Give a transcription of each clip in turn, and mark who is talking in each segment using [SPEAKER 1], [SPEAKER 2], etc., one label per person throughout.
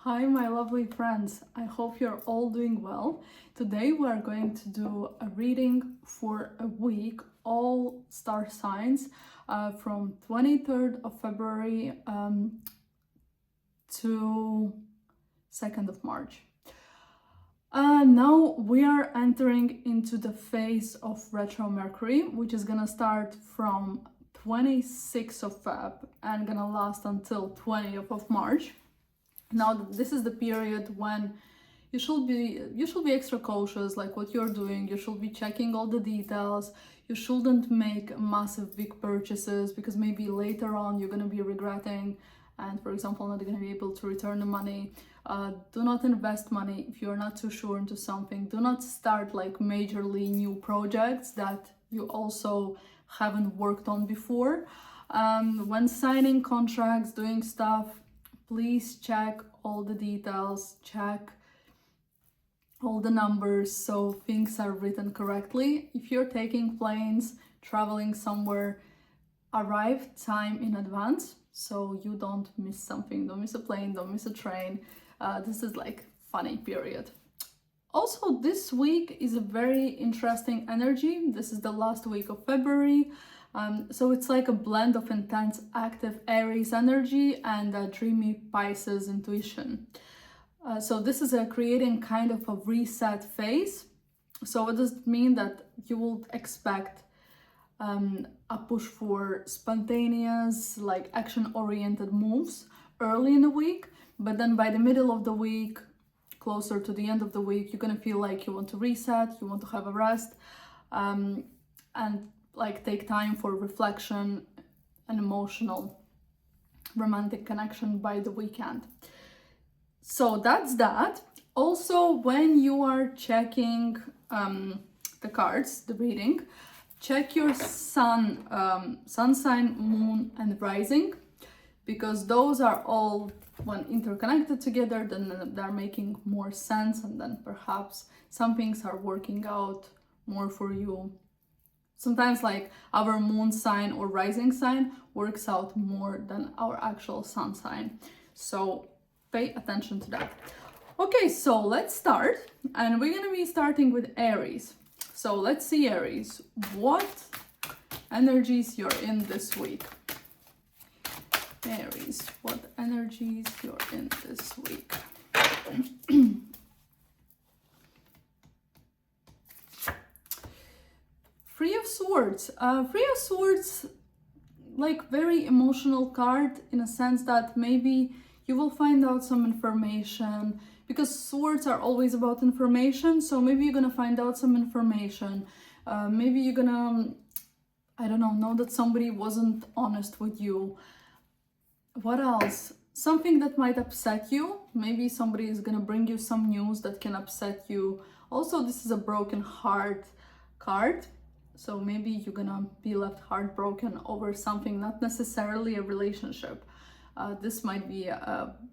[SPEAKER 1] Hi, my lovely friends. I hope you're all doing well. Today we are going to do a reading for a week, all star signs, from 23rd of February to 2nd of March. Now we are entering into the phase of retro Mercury, which is gonna start from 26th of Feb and gonna last until 20th of March. Now, this is the period when you should be extra cautious, like what you're doing. You should be checking all the details. You shouldn't make massive big purchases because maybe later on you're gonna be regretting and, for example, not gonna be able to return the money. Do not invest money if you're not too sure into something. Do not start like majorly new projects that you also haven't worked on before. When signing contracts, doing stuff, please check all the details, check all the numbers so things are written correctly. If you're taking planes, traveling somewhere, arrive time in advance so you don't miss something. Don't miss a plane, don't miss a train. This is like funny period. Also, this week is a very interesting energy. This is the last week of February. So it's like a blend of intense, active Aries energy and dreamy Pisces intuition. So this is creating kind of a reset phase. So what does it mean? That you will expect a push for spontaneous, like action-oriented moves early in the week, but then by the middle of the week, closer to the end of the week, you're gonna feel like you want to reset, you want to have a rest, and like take time for reflection and emotional romantic connection by the weekend. So that's that. Also, when you are checking the cards, the reading, check your sun sign, moon and rising, because those are all, when interconnected together, then they're making more sense, and then perhaps some things are working out more for you. Sometimes like our moon sign or rising sign works out more than our actual sun sign. So pay attention to that. Okay, so let's start. And we're gonna be starting with Aries. So let's see, Aries, what energies you're in this week. Aries, what energies you're in this week. Three of Swords. Three of Swords, like very emotional card in a sense that maybe you will find out some information, because swords are always about information. So maybe you're gonna find out some information. Maybe you're gonna, I don't know that somebody wasn't honest with you. What else? Something that might upset you. Maybe somebody is gonna bring you some news that can upset you. Also, this is a broken heart card. So maybe you're gonna be left heartbroken over something, not necessarily a relationship. This might be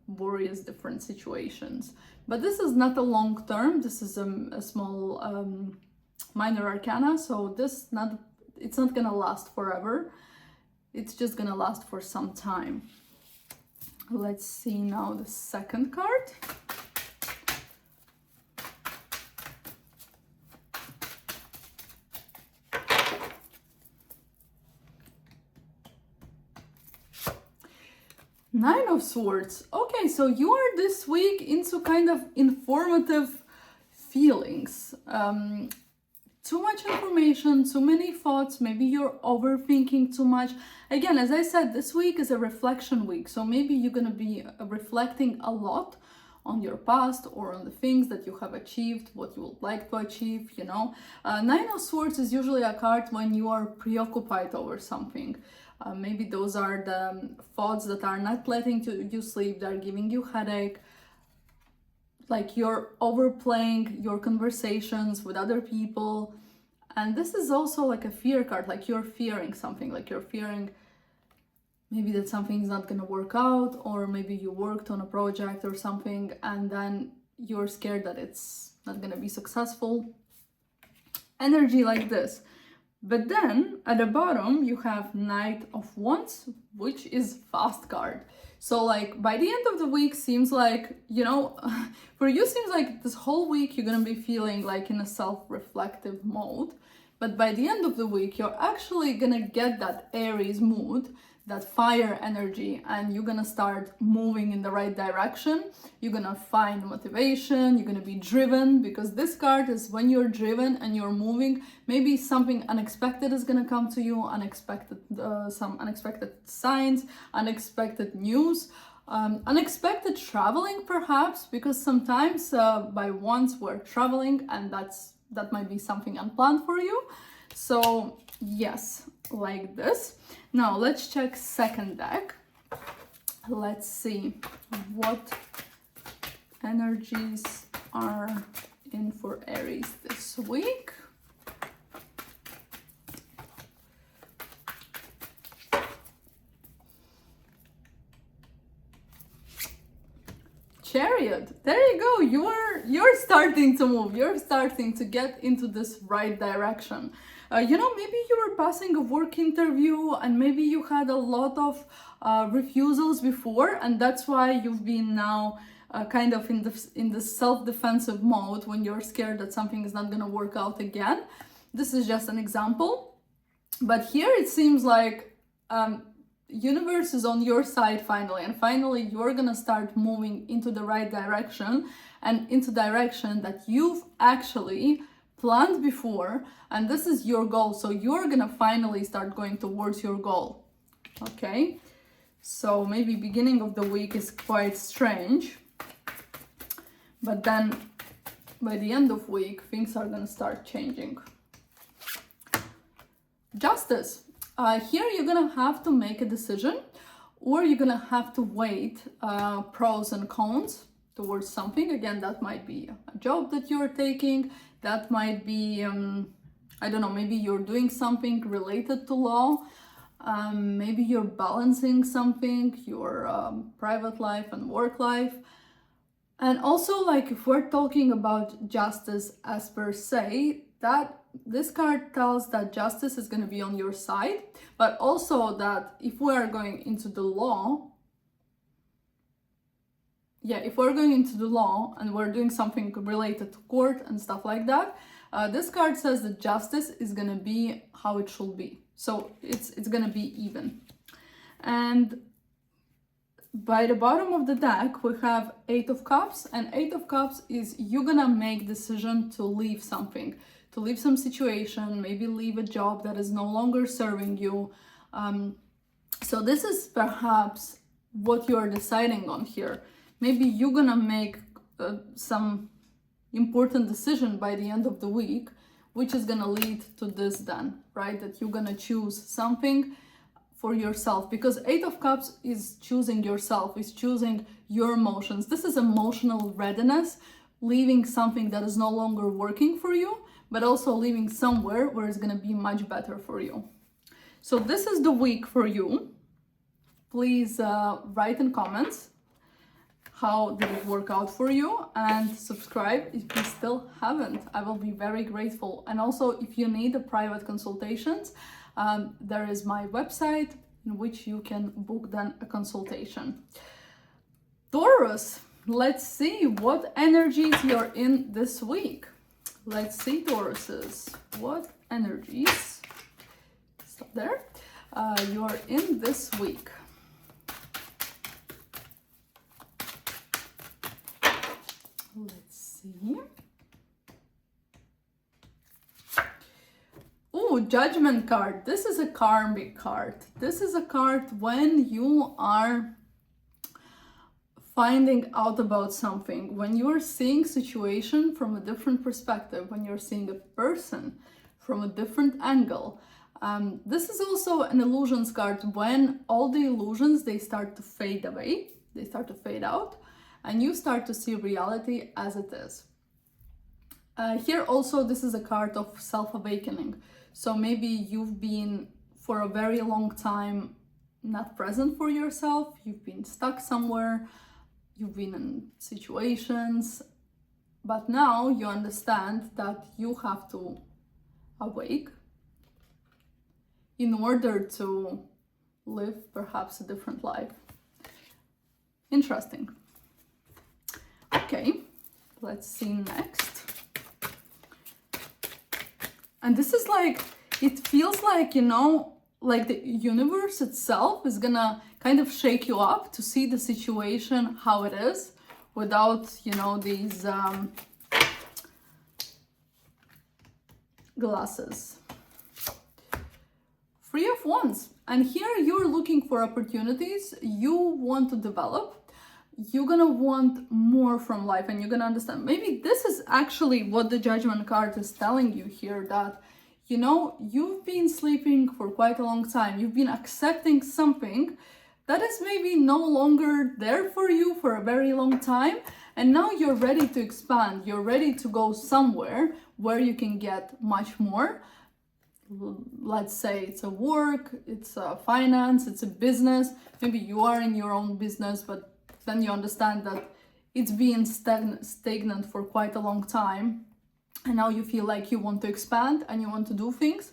[SPEAKER 1] various different situations. But this is not a long term. This is a small minor arcana. So it's not gonna last forever. It's just gonna last for some time. Let's see now the second card. Nine of Swords. Okay, so you are this week into kind of informative feelings. Too much information, too many thoughts, maybe you're overthinking too much. Again, as I said, this week is a reflection week, so maybe you're gonna be reflecting a lot on your past or on the things that you have achieved, what you would like to achieve, you know. Nine of Swords is usually a card when you are preoccupied over something. Maybe those are the thoughts that are not letting you sleep, they're giving you headache. Like you're overplaying your conversations with other people. And this is also like a fear card, like you're fearing something, like you're fearing maybe that something's not gonna work out, or maybe you worked on a project or something and then you're scared that it's not gonna be successful. Energy like this. But then at the bottom you have Knight of Wands, which is fast card. So like by the end of the week seems like, you know, for you seems like this whole week you're gonna be feeling like in a self-reflective mode. But by the end of the week, you're actually gonna get that Aries mood, that fire energy, and you're gonna start moving in the right direction. You're gonna find motivation, you're gonna be driven, because this card is when you're driven and you're moving, maybe something unexpected is gonna come to you, some unexpected signs, unexpected news, unexpected traveling perhaps, because sometimes by once we're traveling and that might be something unplanned for you. So yes, like this. Now let's check second deck. Let's see what energies are in for Aries this week. Chariot, there you go. You're starting to move. You're starting to get into this right direction. You know, maybe you were passing a work interview and maybe you had a lot of refusals before, and that's why you've been now kind of in the self-defensive mode when you're scared that something is not going to work out again. This is just an example, but here it seems like universe is on your side finally, and finally you're gonna start moving into the right direction, and into direction that you've actually planned before, and this is your goal. So you're gonna finally start going towards your goal. Okay, so maybe beginning of the week is quite strange, but then by the end of week things are gonna start changing. Justice. Here you're gonna have to make a decision, or you're gonna have to wait pros and cons towards something. Again, that might be a job that you're taking, that might be, I don't know, maybe you're doing something related to law, maybe you're balancing something, your private life and work life. And also, like, if we're talking about justice as per se, that this card tells that justice is going to be on your side, but also that if we are going into the law, if we're going into the law and we're doing something related to court and stuff like that, this card says that justice is going to be how it should be. So it's going to be even. And by the bottom of the deck, we have Eight of Cups, and Eight of Cups is you're gonna make decision to leave something, to leave some situation, maybe leave a job that is no longer serving you. So this is perhaps what you're deciding on here. Maybe you're gonna make some important decision by the end of the week, which is gonna lead to this then, right? That you're gonna choose something for yourself, because Eight of Cups is choosing yourself, is choosing your emotions. This is emotional readiness, leaving something that is no longer working for you, but also leaving somewhere where it's gonna be much better for you. So this is the week for you. Please write in comments how did it work out for you, and subscribe if you still haven't. I will be very grateful. And also, if you need a private consultations, there is my website in which you can book then a consultation. Taurus, let's see what energies you're in this week. Let's see, Tauruses, what energies, stop there, you're in this week. Let's see. Oh, Judgment card. This is a karmic card. This is a card when you are finding out about something, when you're seeing situation from a different perspective, when you're seeing a person from a different angle. This is also an illusions card, when all the illusions, they start to fade away, they start to fade out, and you start to see reality as it is. Here also, this is a card of self-awakening. So maybe you've been for a very long time not present for yourself, you've been stuck somewhere, you've been in situations, but now you understand that you have to awake, in order to live perhaps a different life. Interesting. Okay, let's see next. And this is like, it feels like, you know, like the universe itself is gonna kind of shake you up to see the situation how it is without, you know, these glasses. Three of Wands. And here you're looking for opportunities you want to develop. You're gonna want more from life, and you're gonna understand. Maybe this is actually what the Judgment card is telling you here, that, you know, you've been sleeping for quite a long time. You've been accepting something that is maybe no longer there for you for a very long time. And now you're ready to expand. You're ready to go somewhere where you can get much more. Let's say it's a work, it's a finance, it's a business. Maybe you are in your own business, but then you understand that it's been stagnant for quite a long time. And now you feel like you want to expand and you want to do things.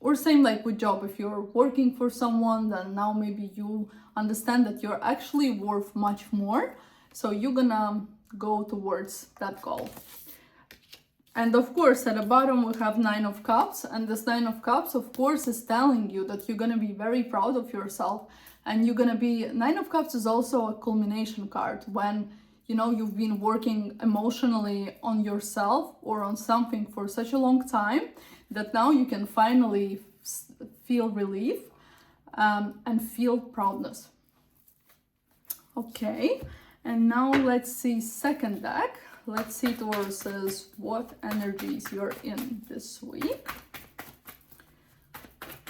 [SPEAKER 1] Or same like with job, if you're working for someone, then now maybe you understand that you're actually worth much more. So you're gonna go towards that goal. And of course, at the bottom, we have Nine of Cups. And this Nine of Cups, of course, is telling you that you're gonna be very proud of yourself. And you're gonna be, Nine of Cups is also a culmination card when, you know, you've been working emotionally on yourself or on something for such a long time that now you can finally feel relief and feel proudness. Okay, and now let's see second deck. Let's see, Taurus, what energies you're in this week.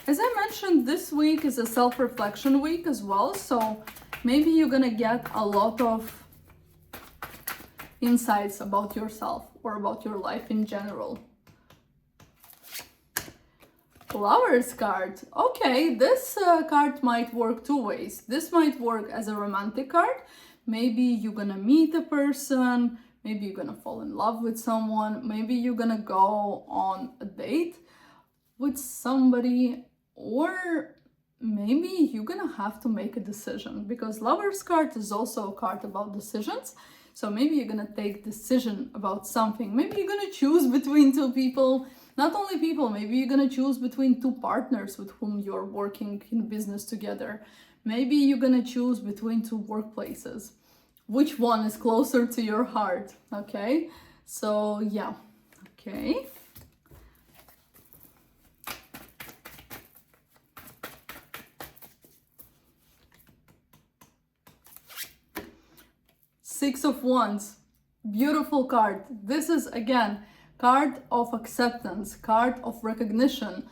[SPEAKER 1] As I mentioned, this week is a self-reflection week as well, so maybe you're gonna get a lot of insights about yourself or about your life in general. Lovers card. Okay, this card might work two ways. This might work as a romantic card. Maybe you're gonna meet a person, maybe you're gonna fall in love with someone, maybe you're gonna go on a date with somebody, or maybe you're gonna have to make a decision, because Lovers card is also a card about decisions. So maybe you're gonna take decision about something. Maybe you're gonna choose between two people, not only people, maybe you're gonna choose between two partners with whom you're working in business together. Maybe you're gonna choose between two workplaces. Which one is closer to your heart, okay? So yeah, okay. Six of Wands, beautiful card. This is, again, card of acceptance, card of recognition,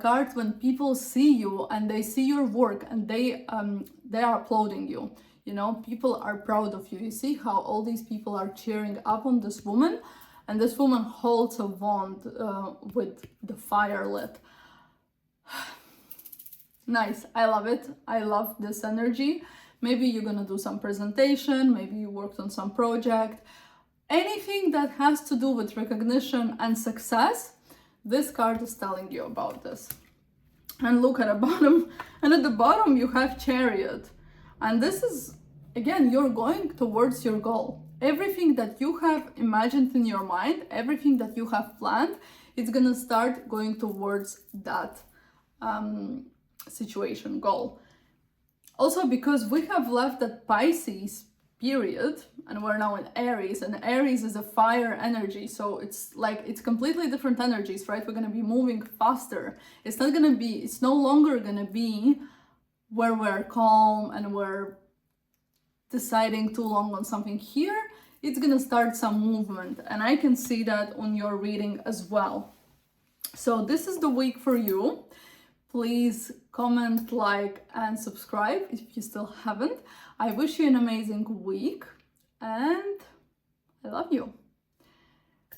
[SPEAKER 1] card when people see you and they see your work and they are applauding you. You know, people are proud of you. You see how all these people are cheering up on this woman, and this woman holds a wand with the fire lit. Nice, I love it. I love this energy. Maybe you're gonna do some presentation, maybe you worked on some project. Anything that has to do with recognition and success, this card is telling you about this. And look at the bottom, and at the bottom you have Chariot. And this is, again, you're going towards your goal. Everything that you have imagined in your mind, everything that you have planned, it's gonna start going towards that situation, goal. Also, because we have left that Pisces period and we're now in Aries, and Aries is a fire energy, so it's like, it's completely different energies, right? We're gonna be moving faster. It's no longer gonna be where we're calm and we're deciding too long on something. Here, it's gonna start some movement, and I can see that on your reading as well. So this is the week for you. Please comment, like, and subscribe if you still haven't. I wish you an amazing week, and I love you.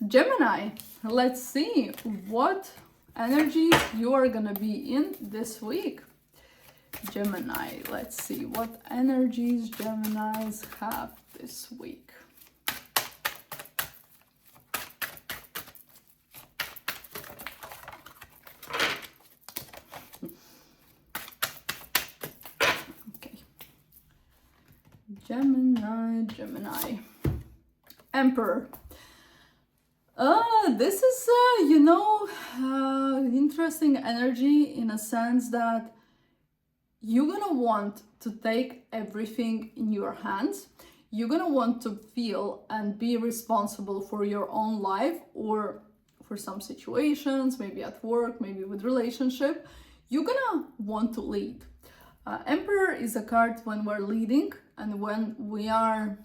[SPEAKER 1] Gemini, let's see what energies you are gonna be in this week. Gemini, let's see what energies Geminis have this week. Gemini. Emperor. This is, interesting energy in a sense that you're gonna want to take everything in your hands. You're gonna want to feel and be responsible for your own life, or for some situations, maybe at work, maybe with relationship. You're gonna want to lead. Emperor is a card when we're leading and when we are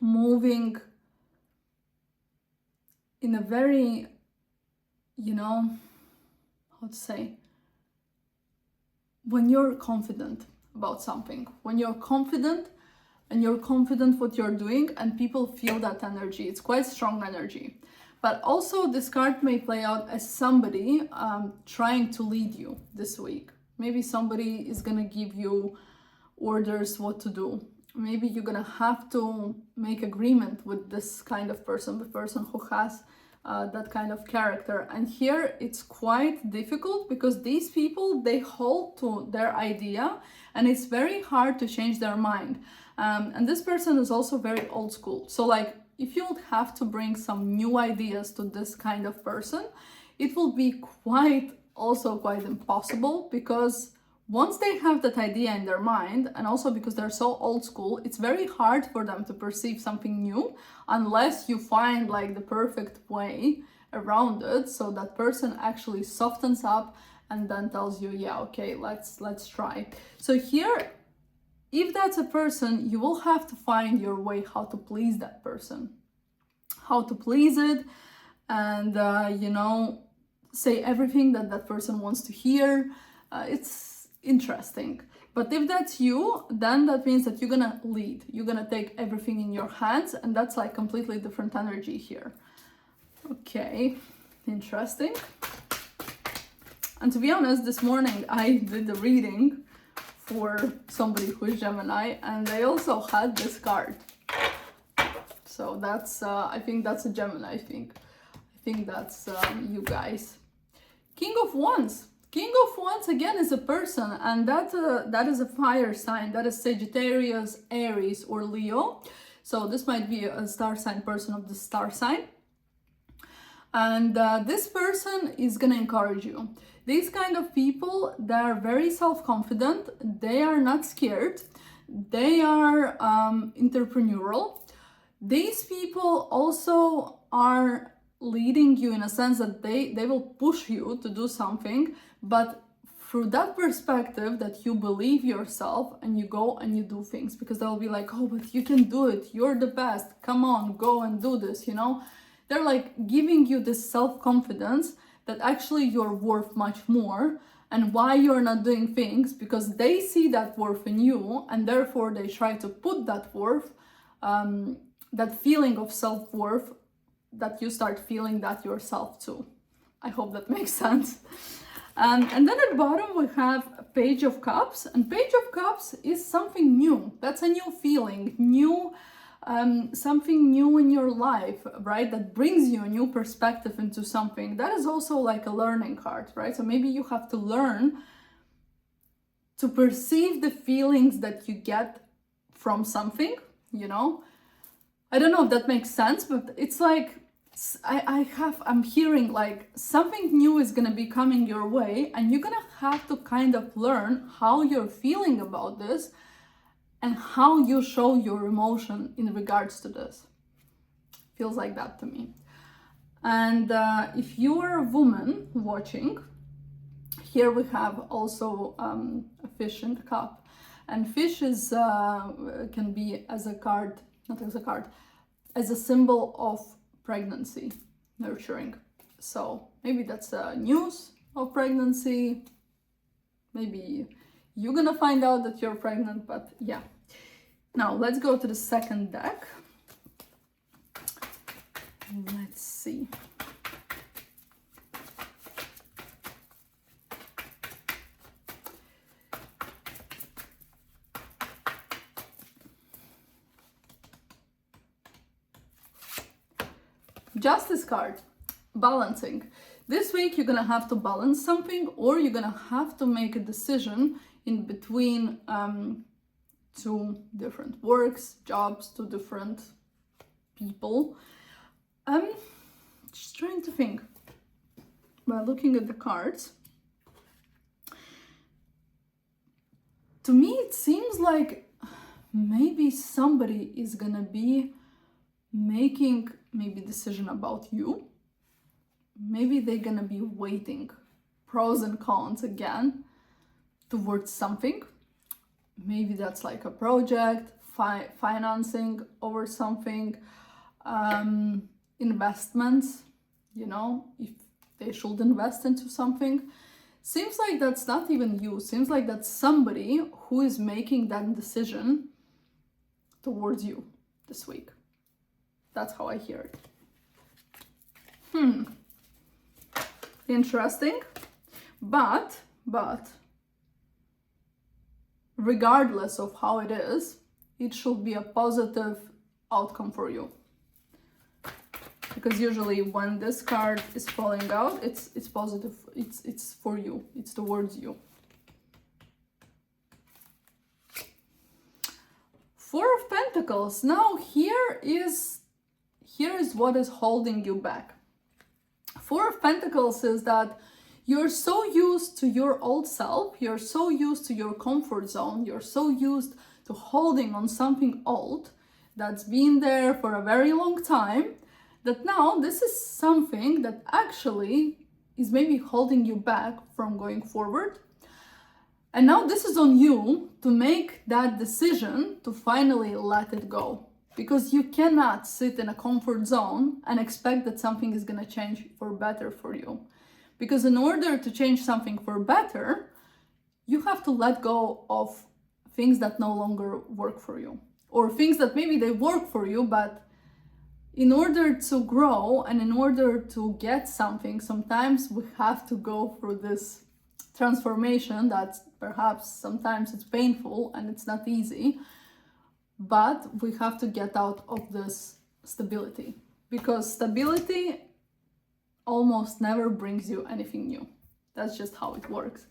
[SPEAKER 1] moving in a very, how to say, when you're confident about something, when you're confident and you're confident what you're doing, and people feel that energy. It's quite strong energy. But also this card may play out as somebody trying to lead you this week. Maybe somebody is gonna give you orders what to do. Maybe you're gonna have to make agreement with this kind of person, the person who has that kind of character. And here it's quite difficult because these people, they hold to their idea and it's very hard to change their mind. And this person is also very old school. So like, if you would have to bring some new ideas to this kind of person, it will be quite impossible, because once they have that idea in their mind, and also because they're so old school, it's very hard for them to perceive something new unless you find like the perfect way around it, so that person actually softens up and then tells you, yeah, okay, let's try. So here, if that's a person, you will have to find your way how to please that person, how to please it, and say everything that person wants to hear. It's interesting. But if that's you, then that means that you're gonna lead. You're gonna take everything in your hands, and that's like completely different energy here. Okay, interesting. And to be honest, this morning I did the reading for somebody who is Gemini, and they also had this card. So that's, I think that's a Gemini thing. I think that's you guys. King of Wands. King of Wands again is a person, and that is a fire sign. That is Sagittarius, Aries, or Leo. So this might be a star sign person of the star sign. And this person is gonna encourage you. These kind of people, they are very self-confident. They are not scared. They are entrepreneurial. These people also are leading you in a sense that they will push you to do something, but through that perspective that you believe yourself and you go and you do things, because they'll be like, oh, but you can do it, you're the best, come on, go and do this, They're like giving you this self-confidence that actually you're worth much more, and why you're not doing things, because they see that worth in you, and therefore they try to put that worth, that feeling of self-worth, that you start feeling that yourself too. I hope that makes sense. And then at the bottom we have Page of Cups, and Page of Cups is something new. That's a new feeling, something new in your life, right? That brings you a new perspective into something. That is also like a learning card, right? So maybe you have to learn to perceive the feelings that you get from something, I don't know if that makes sense, but it's like, I'm hearing like something new is gonna be coming your way, and you're gonna have to kind of learn how you're feeling about this and how you show your emotion in regards to this. Feels like that to me. And if you are a woman watching, here we have also a fish in the cup. And fish is can be as a card, not as a card, as a symbol of pregnancy, nurturing. So maybe that's news of pregnancy. Maybe you're gonna find out that you're pregnant, but yeah. Now let's go to the second deck. Let's see. Justice card, balancing. This week you're gonna have to balance something, or you're gonna have to make a decision in between to different works, jobs, to different people. Just trying to think. By looking at the cards, to me it seems like maybe somebody is gonna be making maybe decision about you. Maybe they're gonna be weighting pros and cons again towards something. Maybe that's like a project, financing over something, investments, you know, if they should invest into something. Seems like that's not even you. Seems like that's somebody who is making that decision towards you this week. That's how I hear it. Interesting. But regardless of how it is, it should be a positive outcome for you. Because usually when this card is falling out, it's positive, it's for you, it's towards you. Four of Pentacles. Now here is what is holding you back. Four of Pentacles is that you're so used to your old self, you're so used to your comfort zone, you're so used to holding on something old that's been there for a very long time, that now this is something that actually is maybe holding you back from going forward. And now this is on you to make that decision to finally let it go. Because you cannot sit in a comfort zone and expect that something is going to change for better for you. Because in order to change something for better, you have to let go of things that no longer work for you. Or things that maybe they work for you, but in order to grow and in order to get something, sometimes we have to go through this transformation that perhaps sometimes it's painful and it's not easy, but we have to get out of this stability, because stability almost never brings you anything new. That's just how it works.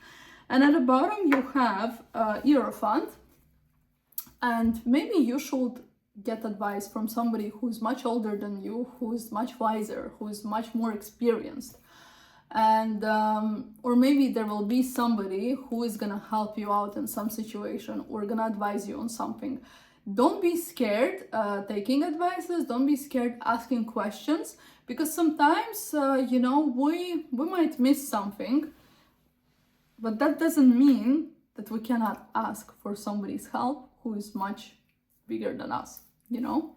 [SPEAKER 1] And at the bottom you have Hierophant, and maybe you should get advice from somebody who's much older than you, who's much wiser, who's much more experienced. And or maybe there will be somebody who is gonna help you out in some situation or gonna advise you on something. Don't be scared taking advices, don't be scared asking questions, because sometimes you know, we might miss something, but that doesn't mean that we cannot ask for somebody's help who is much bigger than us, you know.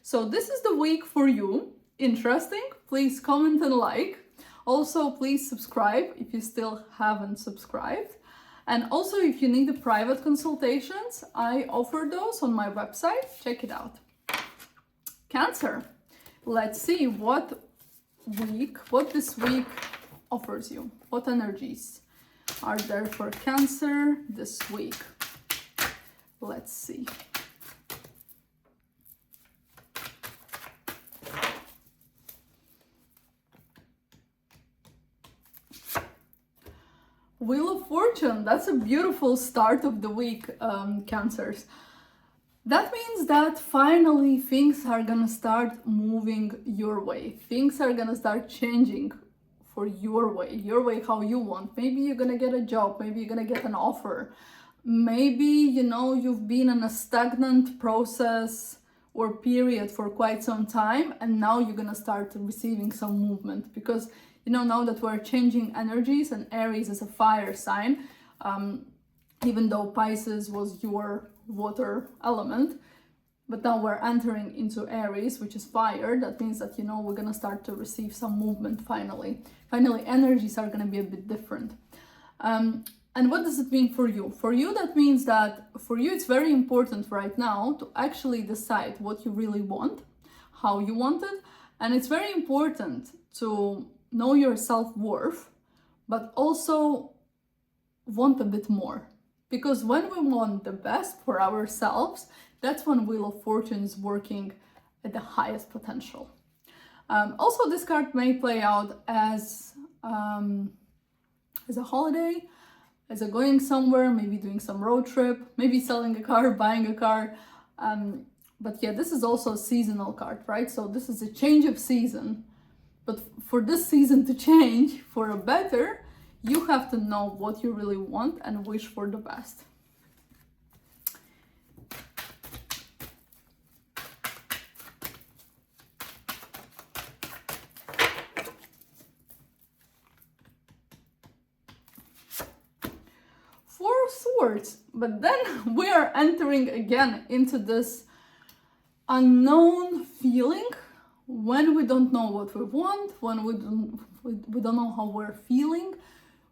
[SPEAKER 1] So this is the week for you. Interesting? Please comment and like. Also, please subscribe if you still haven't subscribed. And also, if you need the private consultations, I offer those on my website. Check it out. Cancer. Let's see what this week offers you. What energies are there for Cancer this week? Let's see. Wheel of Fortune, that's a beautiful start of the week, Cancers. That means that finally things are gonna start moving your way. Things are gonna start changing for your way how you want. Maybe you're gonna get a job, maybe you're gonna get an offer. Maybe, you know, you've been in a stagnant process or period for quite some time, and now you're gonna start receiving some movement, because you know, now that we're changing energies, and Aries is a fire sign, even though Pisces was your water element, but now we're entering into Aries, which is fire. That means that, you know, we're gonna start to receive some movement finally. Finally, energies are gonna be a bit different. And what does it mean for you? For you, that means that for you, it's very important right now to actually decide what you really want, how you want it. And it's very important to know your self-worth, but also want a bit more. Because when we want the best for ourselves, that's when Wheel of Fortune is working at the highest potential. Also, this card may play out as a holiday, as a going somewhere, maybe doing some road trip, maybe selling a car, buying a car. But yeah, this is also a seasonal card, right? So this is a change of season. But for this season to change for a better, you have to know what you really want and wish for the best. Four of Swords, but then we are entering again into this unknown feeling when we don't know what we want, when we don't know how we're feeling,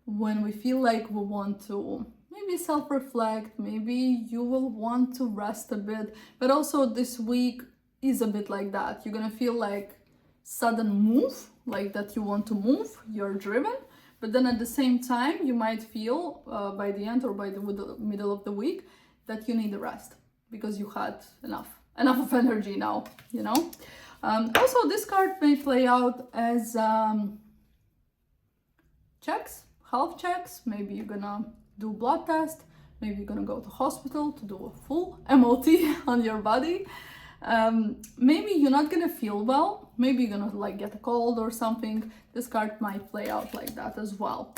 [SPEAKER 1] when we feel like we want to maybe self-reflect, maybe you will want to rest a bit, but also this week is a bit like that. You're gonna feel like sudden move, like that you want to move, you're driven, but then at the same time you might feel by the end or by the middle of the week that you need a rest because you had enough of energy now, you know. Also, this card may play out as checks, health checks. Maybe you're gonna do blood test, maybe you're gonna go to hospital to do a full MOT on your body. Maybe you're not gonna feel well, maybe you're gonna like get a cold or something. This card might play out like that as well.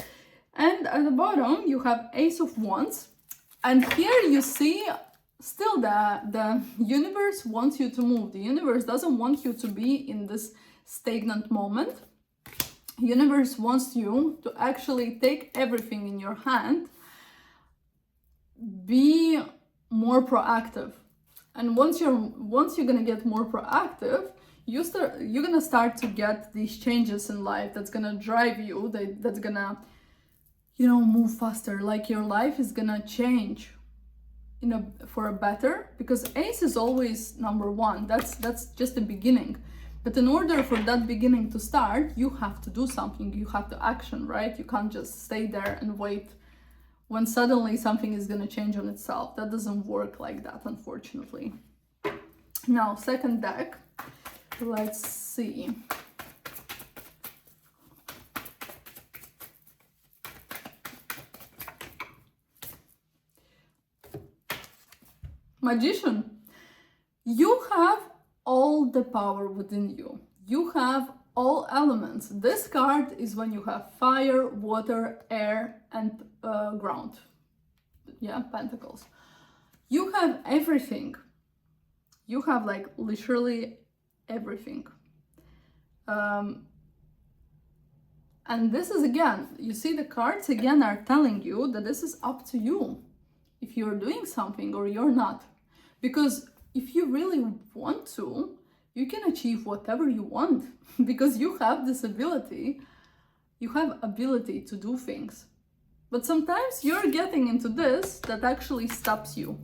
[SPEAKER 1] And at the bottom you have Ace of Wands, and here you see still the universe wants you to move. The universe doesn't want you to be in this stagnant moment. Universe wants you to actually take everything in your hand, be more proactive. And once you're gonna get more proactive, you're gonna start to get these changes in life that's gonna drive you, that's gonna, you know, move faster. Like your life is gonna change for a better, because Ace is always number one. That's just the beginning. But in order for that beginning to start, you have to do something, you have to action, right? You can't just stay there and wait when suddenly something is going to change on itself. That doesn't work like that, unfortunately. Now, second deck, let's see. Magician. You have all the power within you. You have all elements. This card is when you have fire, water, air, and ground. Yeah, pentacles. You have everything. You have like literally everything. And this is, again, you see the cards again are telling you that this is up to you if you're doing something or you're not. Because if you really want to, you can achieve whatever you want because you have this ability. You have ability to do things. But sometimes you're getting into this that actually stops you.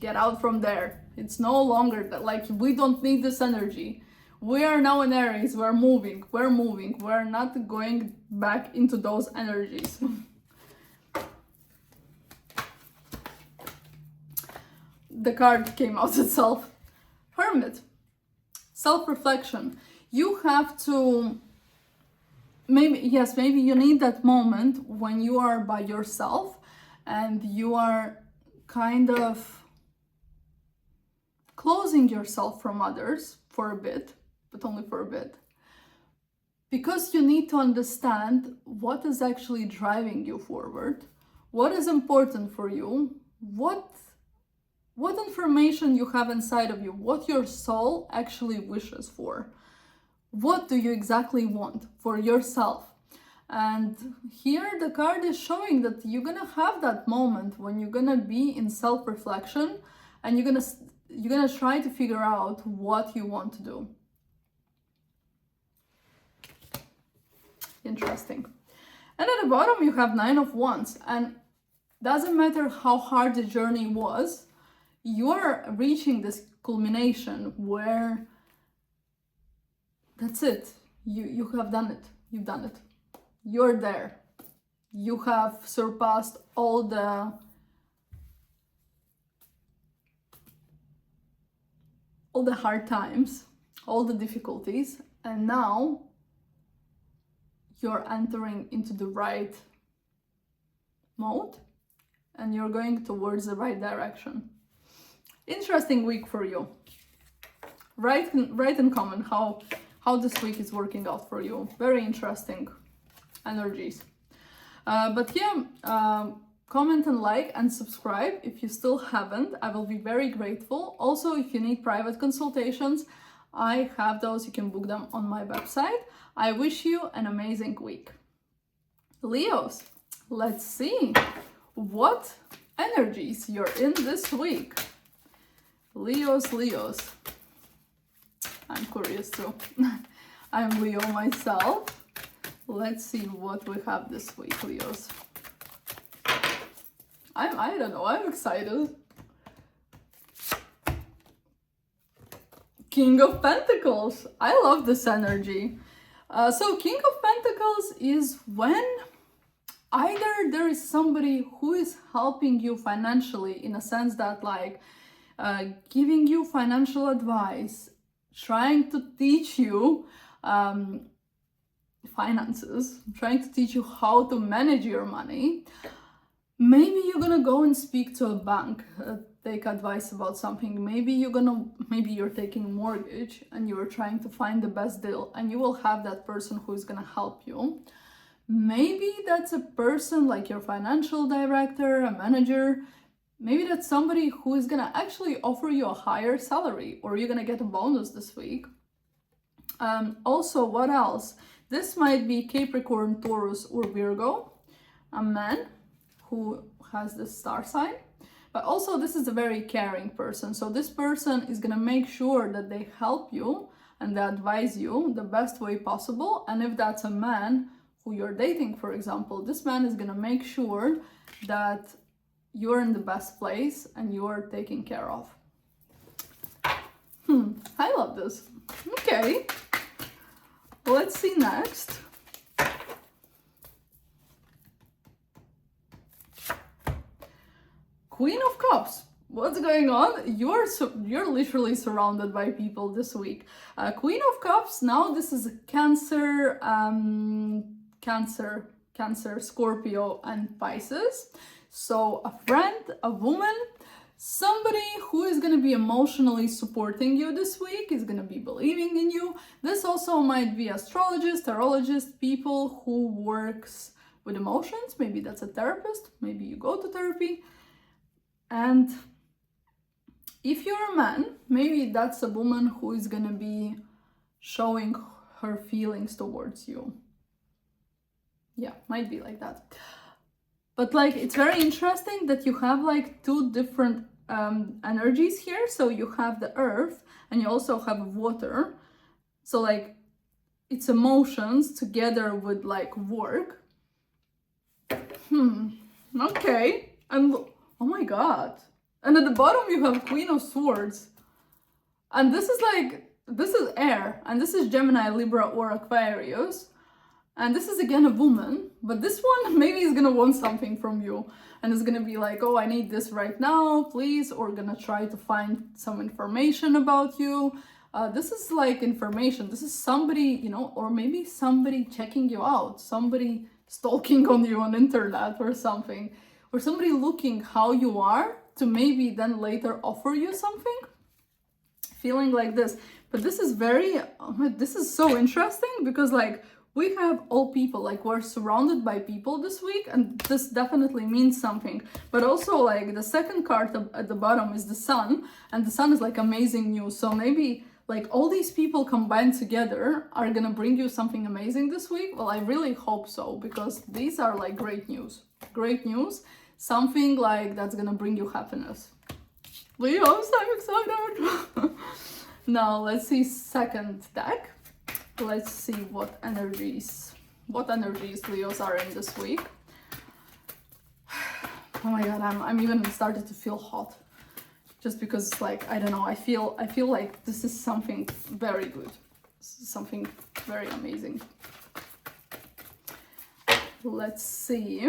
[SPEAKER 1] Get out from there. It's no longer that, like, we don't need this energy. We are now in Aries, we're moving. We're not going back into those energies. The card came out itself. Hermit. Self-reflection. You have to, maybe you need that moment when you are by yourself and you are kind of closing yourself from others for a bit, but only for a bit. Because you need to understand what is actually driving you forward, what is important for you, what information you have inside of you, what your soul actually wishes for. What do you exactly want for yourself? And here the card is showing that you're gonna have that moment when you're gonna be in self-reflection and you're gonna try to figure out what you want to do. Interesting. And at the bottom you have Nine of Wands, and doesn't matter how hard the journey was, you're reaching this culmination where that's it. You have done it. You've done it. You're there. You have surpassed all the hard times, all the difficulties, and now you're entering into the right mode and you're going towards the right direction. Interesting week for you. Write in comment how this week is working out for you. Very interesting energies. But yeah, comment and like and subscribe if you still haven't. I will be very grateful. Also, if you need private consultations, I have those. You can book them on my website. I wish you an amazing week. Leos, let's see what energies you're in this week. Leos. I'm curious too. I'm Leo myself. Let's see what we have this week, Leos. I don't know, I'm excited. King of Pentacles. I love this energy. So King of Pentacles is when either there is somebody who is helping you financially, in a sense that like giving you financial advice, trying to teach you finances, trying to teach you how to manage your money. Maybe you're gonna go and speak to a bank, take advice about something. Maybe you're taking a mortgage and you're trying to find the best deal, and you will have that person who is gonna help you. Maybe that's a person like your financial director, a manager. Maybe that's somebody who is gonna actually offer you a higher salary, or you're gonna get a bonus this week. Also, what else? This might be Capricorn, Taurus, or Virgo, a man who has this star sign. But also, this is a very caring person. So this person is gonna make sure that they help you and they advise you the best way possible. And if that's a man who you're dating, for example, this man is gonna make sure that you're in the best place and you're taken care of. I love this. Okay, let's see next. Queen of Cups. What's going on? You're literally surrounded by people this week. Queen of Cups. Now this is a Cancer, Scorpio, and Pisces. So a friend, a woman, somebody who is going to be emotionally supporting you this week, is going to be believing in you. This also might be astrologist, tarologist, people who works with emotions. Maybe that's a therapist. Maybe you go to therapy. And if you're a man, maybe that's a woman who is going to be showing her feelings towards you. Yeah, might be like that. But like, it's very interesting that you have like two different energies here. So you have the earth and you also have water. So like, it's emotions together with like work. Okay. And oh my God. And at the bottom you have Queen of Swords. And this is air. And this is Gemini, Libra, or Aquarius. And this is again a woman, but this one maybe is gonna want something from you. And it's gonna be like, oh, I need this right now, please. Or gonna try to find some information about you. This is like information. This is somebody, you know, or maybe somebody checking you out. Somebody stalking on you on internet or something. Or somebody looking how you are to maybe then later offer you something. Feeling like this. But this is this is so interesting because like, we have all people, like we're surrounded by people this week, and this definitely means something. But also like the second card at the bottom is the sun, and the sun is like amazing news. So maybe like all these people combined together are gonna bring you something amazing this week. Well, I really hope so, because these are like great news. Great news. Something like that's gonna bring you happiness. Leos, I'm excited. Now let's see second deck. Let's see what energies Leos are in this week. Oh my God, I'm even started to feel hot, just because like, I don't know, I feel like this is something very good, something very amazing. Let's see.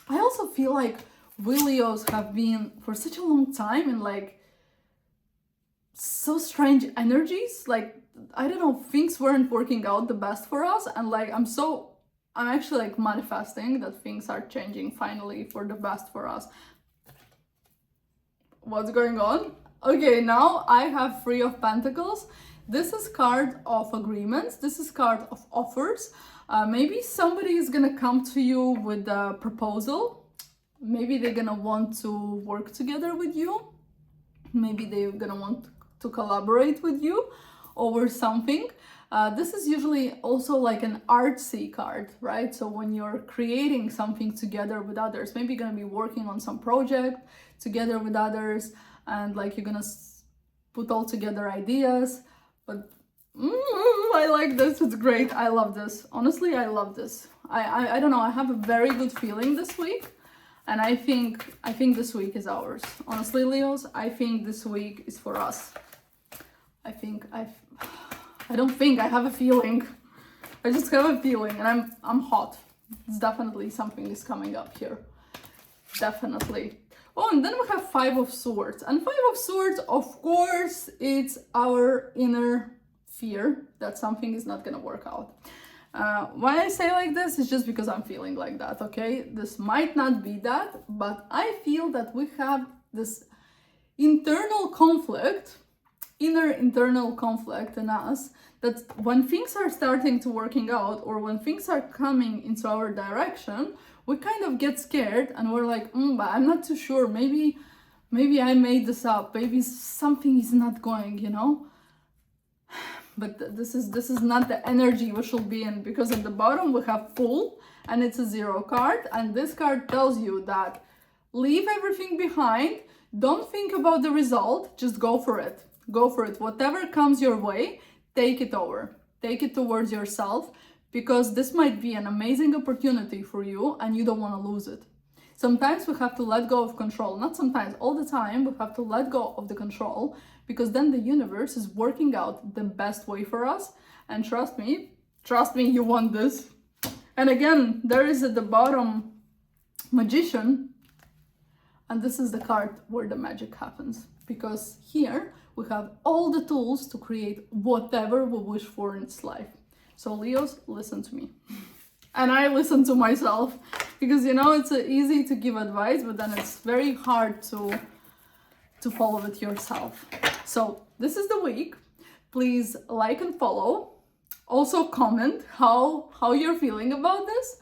[SPEAKER 1] I also feel like we Leos have been for such a long time in like so strange energies. Like, I don't know, things weren't working out the best for us, and like I'm so I'm actually like manifesting that things are changing finally for the best for us. What's going on? Okay, now I have Three of Pentacles. This is card of agreements. This is card of offers. Maybe somebody is gonna come to you with a proposal. Maybe they're gonna want to work together with you. Maybe they're gonna want to collaborate with you over something. This is usually also like an artsy card, right? So when you're creating something together with others, maybe you're gonna be working on some project together with others, and like you're gonna put all together ideas. But I like this. It's great. I love this. Honestly, I love this. I don't know. I have a very good feeling this week, and I think this week is ours. Honestly, Leos, I think this week is for us. I have a feeling. I just have a feeling, and I'm hot. It's definitely something is coming up here. Definitely. Oh, and then we have Five of Swords. And Five of Swords, of course, it's our inner fear that something is not gonna work out. Why I say like this is just because I'm feeling like that, okay? This might not be that, but I feel that we have this internal conflict, inner internal conflict in us, that when things are starting to working out or when things are coming into our direction, we kind of get scared and we're like, but I'm not too sure, maybe I made this up, maybe something is not going, you know? But this is not the energy we should be in, because at the bottom we have Fool, and it's a 0 card, and this card tells you that leave everything behind, don't think about the result, just go for it. Go for it. Whatever comes your way, take it over. Take it towards yourself, because this might be an amazing opportunity for you and you don't want to lose it. Sometimes we have to let go of control. Not sometimes, all the time, we have to let go of the control, because then the universe is working out the best way for us. And trust me, you want this. And again, there is at the bottom Magician, and this is the card where the magic happens, because here we have all the tools to create whatever we wish for in this life. So Leos, listen to me. And I listen to myself, because you know, it's easy to give advice, but then it's very hard to follow it yourself. So this is the week. Please like and follow. Also comment how you're feeling about this.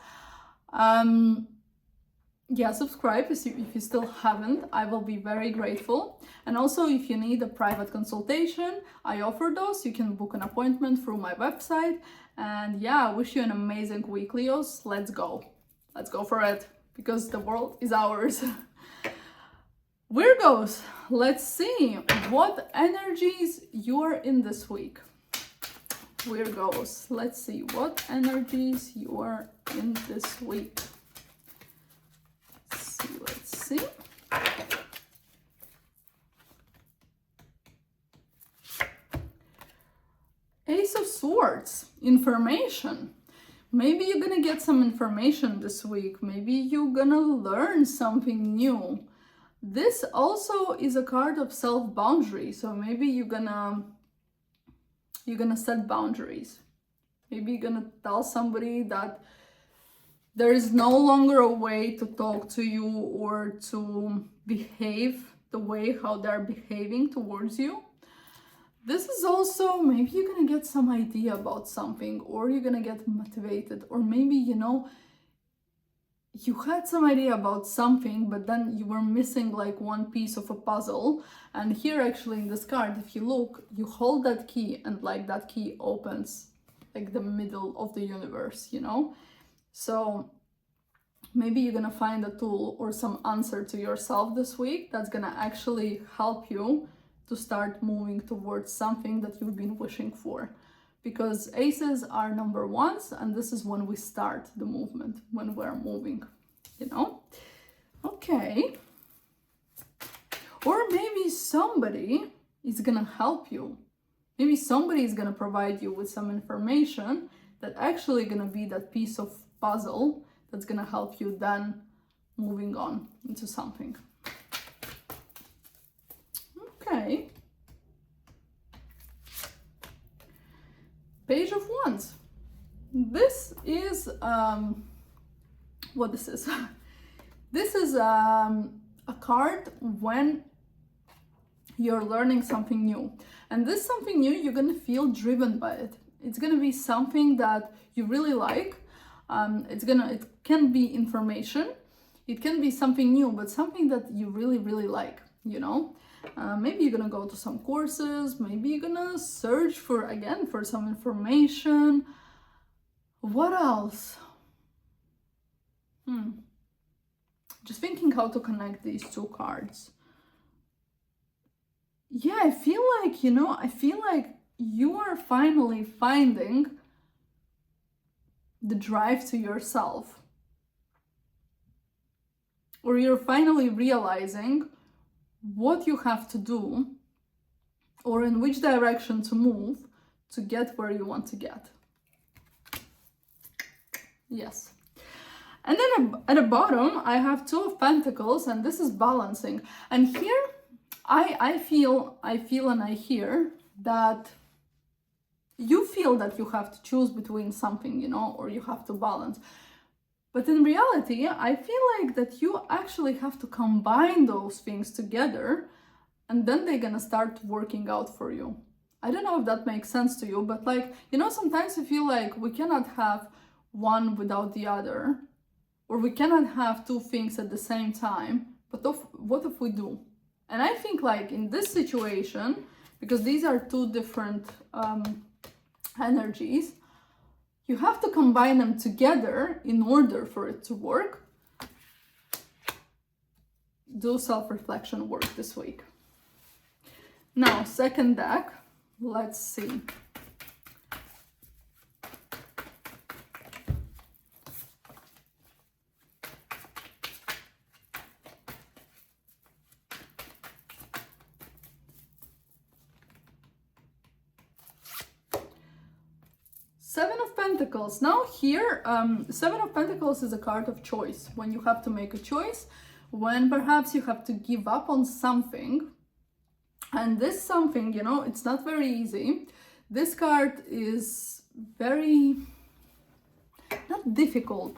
[SPEAKER 1] Yeah, subscribe if you still haven't. I will be very grateful. And also, if you need a private consultation, I offer those. You can book an appointment through my website. And yeah, I wish you an amazing week, Leos. Let's go for it, because the world is ours. Virgos, let's see what energies you are in this week. Virgos, let's see what energies you are in this week. Let's see. Ace of Swords, information. Maybe you're gonna get some information this week. Maybe you're gonna learn something new. This also is a card of self-boundary. So maybe you're gonna set boundaries. Maybe you're gonna tell somebody that there is no longer a way to talk to you or to behave the way how they're behaving towards you. This is also, maybe you're gonna get some idea about something, or you're gonna get motivated, or maybe, you know, you had some idea about something, but then you were missing like one piece of a puzzle. And here actually in this card, if you look, you hold that key and like that key opens like the middle of the universe, you know? So maybe you're gonna find a tool or some answer to yourself this week that's gonna actually help you to start moving towards something that you've been wishing for. Because aces are number ones, and this is when we start the movement, when we're moving, you know? Okay. Or maybe somebody is gonna help you. Maybe somebody is gonna provide you with some information that actually gonna be that piece of puzzle that's gonna help you then moving on into something. Okay. Page of Wands. this is what this is. This is a card when you're learning something new, and this something new, you're gonna feel driven by it. It's gonna be something that you really like. It can be information, it can be something new, but something that you really like, you know. Maybe you're gonna go to some courses, maybe you're gonna search for some information. What else? Just thinking how to connect these two cards. Yeah, I feel like, you know, you are finally finding the drive to yourself. Or you're finally realizing what you have to do or in which direction to move to get where you want to get. Yes. And then at the bottom, I have Two of Pentacles, and this is balancing. And here, I feel and I hear that you feel that you have to choose between something, you know, or you have to balance. But in reality, I feel like that you actually have to combine those things together, and then they're gonna start working out for you. I don't know if that makes sense to you, but like, you know, sometimes I feel like we cannot have one without the other, or we cannot have two things at the same time. But what if we do? And I think like in this situation, because these are two different energies, you have to combine them together in order for it to work. Do self-reflection work this week. Now, second deck, let's see. Seven of Pentacles. Now here, Seven of Pentacles is a card of choice. When you have to make a choice, when perhaps you have to give up on something. And this something, you know, it's not very easy. This card is very, not difficult,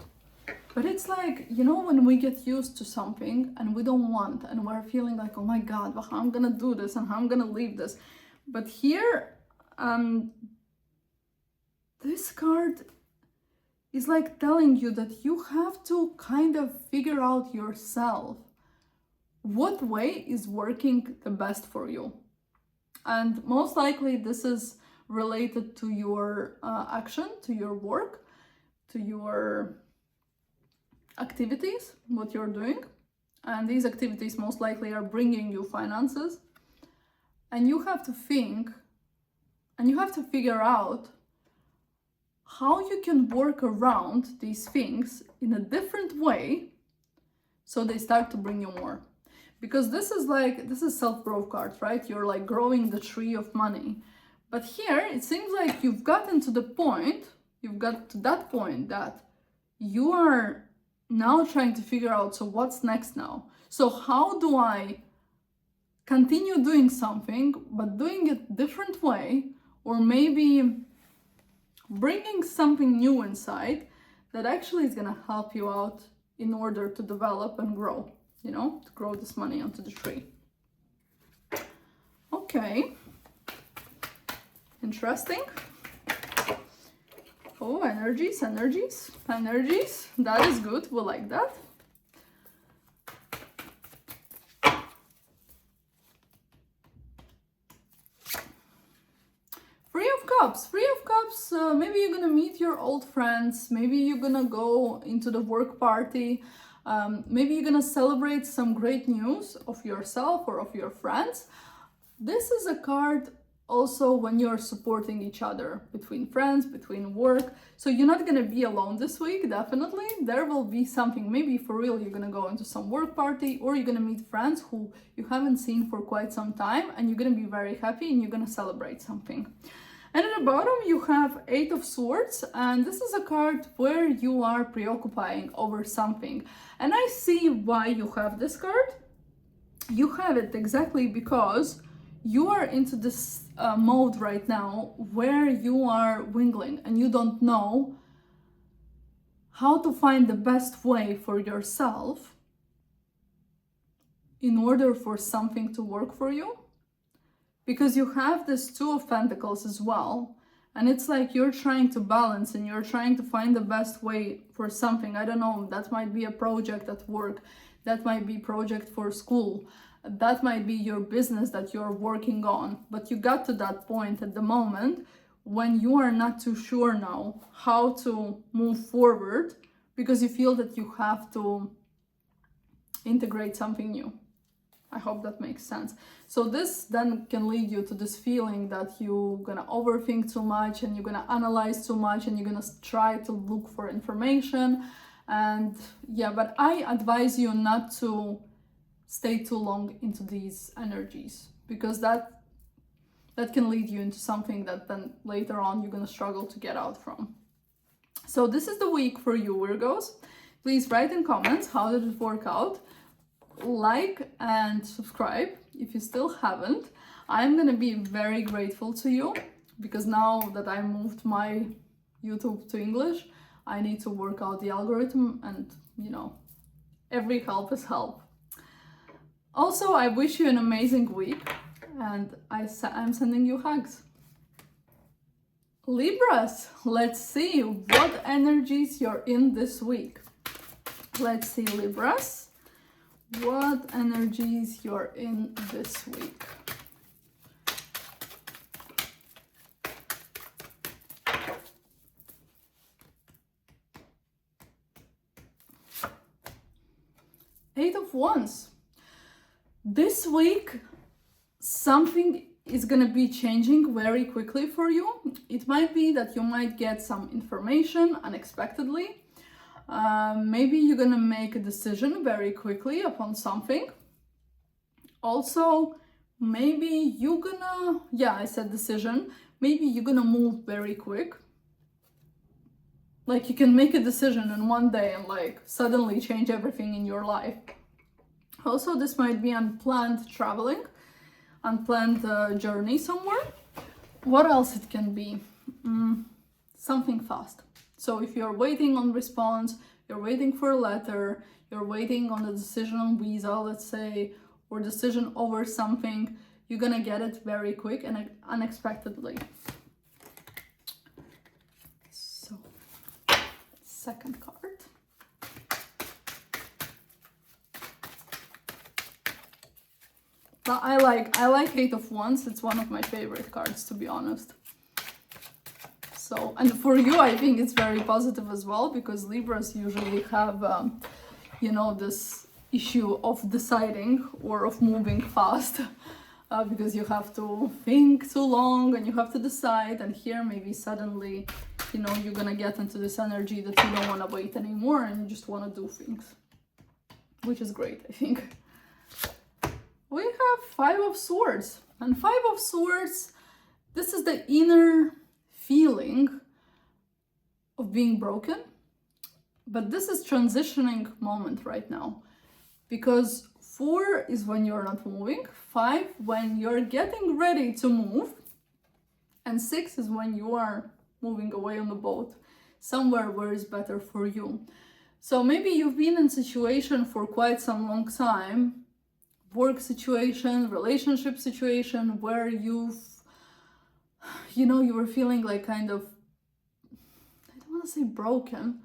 [SPEAKER 1] but it's like, you know, when we get used to something and we don't want, and we're feeling like, oh my God, well, how I'm gonna do this and how I'm gonna leave this. But here, this card is like telling you that you have to kind of figure out yourself what way is working the best for you. And most likely this is related to your action, to your work, to your activities, what you're doing. And these activities most likely are bringing you finances. And you have to think, and you have to figure out how you can work around these things in a different way so they start to bring you more. Because this is self-growth cards, right? You're like growing the tree of money. But here it seems like you've gotten to that point that you are now trying to figure out, so what's next now? So how do I continue doing something but doing it different way, or maybe bringing something new inside that actually is gonna help you out in order to develop and grow, you know, to grow this money onto the tree. Okay. Interesting. Oh, energies. That is good. We like that. Three of Cups, maybe you're gonna meet your old friends, maybe you're gonna go into the work party, maybe you're gonna celebrate some great news of yourself or of your friends. This is a card also when you're supporting each other, between friends, between work. So you're not gonna be alone this week, definitely. There will be something, maybe for real, you're gonna go into some work party, or you're gonna meet friends who you haven't seen for quite some time, and you're gonna be very happy and you're gonna celebrate something. And at the bottom you have Eight of Swords, and this is a card where you are preoccupying over something. And I see why you have this card. You have it exactly because you are into this mode right now where you are wingling and you don't know how to find the best way for yourself in order for something to work for you. Because you have this Two of Pentacles as well. And it's like you're trying to balance and you're trying to find the best way for something. I don't know, that might be a project at work. That might be a project for school. That might be your business that you're working on. But you got to that point at the moment when you are not too sure now how to move forward because you feel that you have to integrate something new. I hope that makes sense. So this then can lead you to this feeling that you're gonna overthink too much and you're gonna analyze too much and you're gonna try to look for information. And yeah, but I advise you not to stay too long into these energies because that can lead you into something that then later on you're gonna struggle to get out from. So this is the week for you, Virgos. Please write in comments how did it work out. Like and subscribe if you still haven't. I'm gonna be very grateful to you because now that I moved my YouTube to English, I need to work out the algorithm and you know, every help is help. Also, I wish you an amazing week and I'm sending you hugs. Libras, let's see what energies you're in this week. Let's see, Libras. What energies you're in this week? Eight of Wands. This week, something is going to be changing very quickly for you. It might be that you might get some information unexpectedly. Maybe you're gonna make a decision very quickly upon something. Also, maybe you're gonna, yeah, I said decision. Maybe you're gonna move very quick. Like you can make a decision in one day and like suddenly change everything in your life. Also, this might be unplanned traveling, unplanned journey somewhere. What else it can be? Something fast. So if you're waiting on response, you're waiting for a letter, you're waiting on a decision on visa, let's say, or decision over something, you're gonna get it very quick and unexpectedly. So, second card. But I like Eight of Wands. It's one of my favorite cards, to be honest. So, and for you, I think it's very positive as well, because Libras usually have, you know, this issue of deciding or of moving fast, because you have to think too long and you have to decide. And here, maybe suddenly, you know, you're gonna get into this energy that you don't want to wait anymore and you just want to do things, which is great, I think. We have Five of Swords, and Five of Swords, this is the inner feeling of being broken, but this is transitioning moment right now, because 4 is when you're not moving, 5 when you're getting ready to move, and 6 is when you are moving away on the boat somewhere where it's better for you. So maybe you've been in a situation for quite some long time, work situation, relationship situation, where you were feeling like kind of, I don't want to say broken,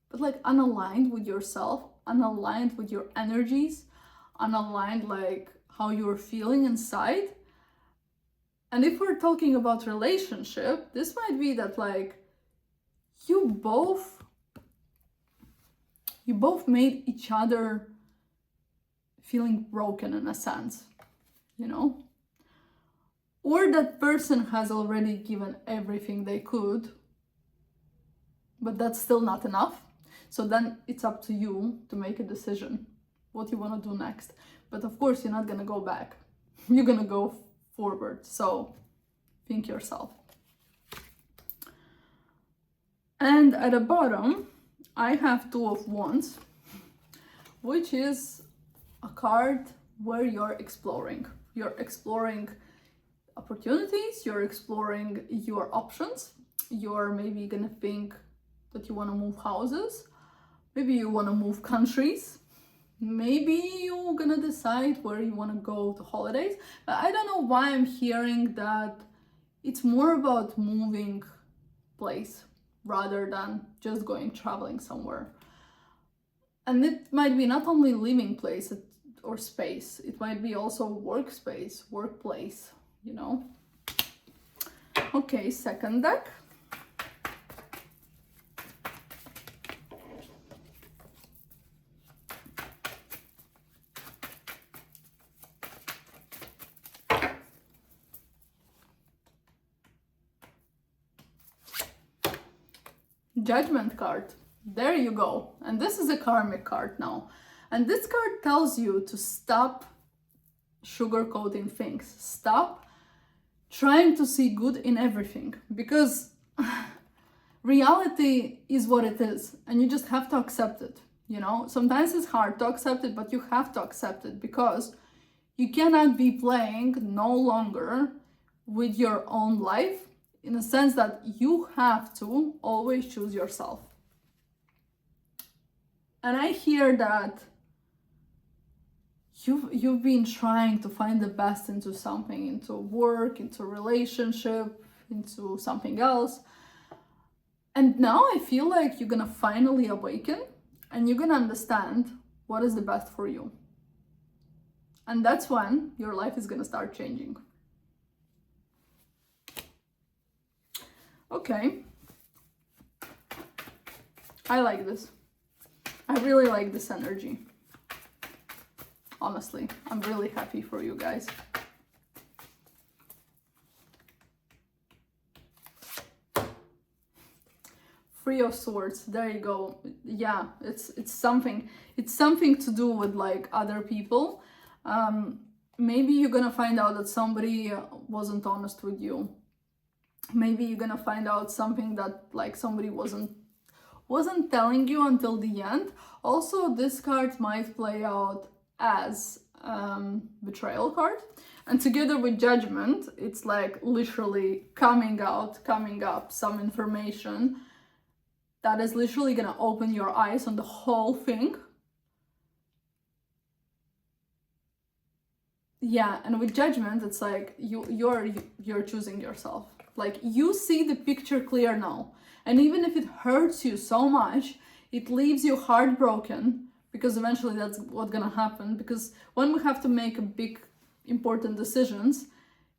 [SPEAKER 1] but like unaligned with yourself, unaligned with your energies, unaligned like how you're feeling inside. And if we're talking about relationship, this might be that like you both made each other feeling broken in a sense, you know? Or that person has already given everything they could, but that's still not enough. So then it's up to you to make a decision what you want to do next. But of course, you're not going to go back. You're going to go forward. So think yourself. And at the bottom, I have Two of Wands, which is a card where you're exploring. You're exploring opportunities, you're exploring your options. You're maybe gonna think that you want to move houses. Maybe you want to move countries. Maybe you're gonna decide where you want to go to holidays. But I don't know why I'm hearing that it's more about moving place rather than just going traveling somewhere. And it might be not only living place or space, it might be also workspace, workplace, you know. Okay, second deck. Judgment card. There you go. And this is a karmic card now. And this card tells you to stop sugarcoating things. Stop trying to see good in everything, because reality is what it is and you just have to accept it. You know, sometimes it's hard to accept it, but you have to accept it, because you cannot be playing no longer with your own life, in a sense that you have to always choose yourself. And I hear that you've been trying to find the best into something, into work, into relationship, into something else. And now I feel like you're gonna finally awaken and you're gonna understand what is the best for you. And that's when your life is gonna start changing. Okay. I like this. I really like this energy. Honestly, I'm really happy for you guys. Three of Swords, there you go. Yeah, it's something to do with like other people. Maybe you're gonna find out that somebody wasn't honest with you. Maybe you're gonna find out something that like somebody wasn't telling you until the end. Also, this card might play out as betrayal card, and together with Judgment, it's like literally coming up some information that is literally gonna open your eyes on the whole thing. Yeah, and with Judgment, it's like you're choosing yourself. Like, you see the picture clear now, and even if it hurts you so much, it leaves you heartbroken, because eventually that's what's gonna happen. Because when we have to make a big important decisions,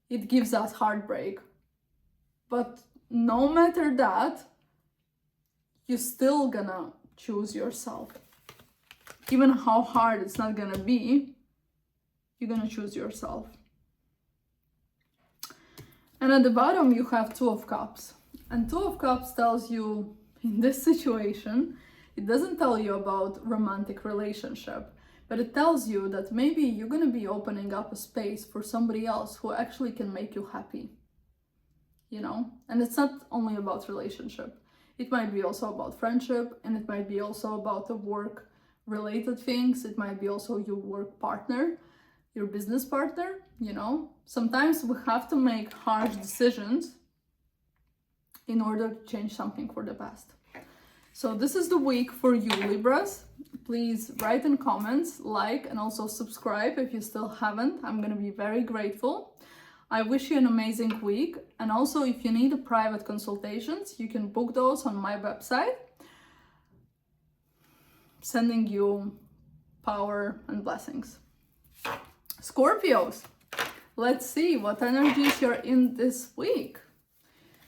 [SPEAKER 1] it gives us heartbreak. But no matter that, you're still gonna choose yourself. Even how hard it's not gonna be, you're gonna choose yourself. And at the bottom you have Two of Cups. And Two of Cups tells you, in this situation, it doesn't tell you about romantic relationship, but it tells you that maybe you're gonna be opening up a space for somebody else who actually can make you happy, you know? And it's not only about relationship. It might be also about friendship, and it might be also about the work-related things. It might be also your work partner, your business partner, you know? Sometimes we have to make harsh decisions in order to change something for the best. So this is the week for you, Libras. Please write in comments, like, and also subscribe if you still haven't. I'm gonna be very grateful. I wish you an amazing week. And also, if you need a private consultations, you can book those on my website. Sending you power and blessings. Scorpios, let's see what energies you're in this week.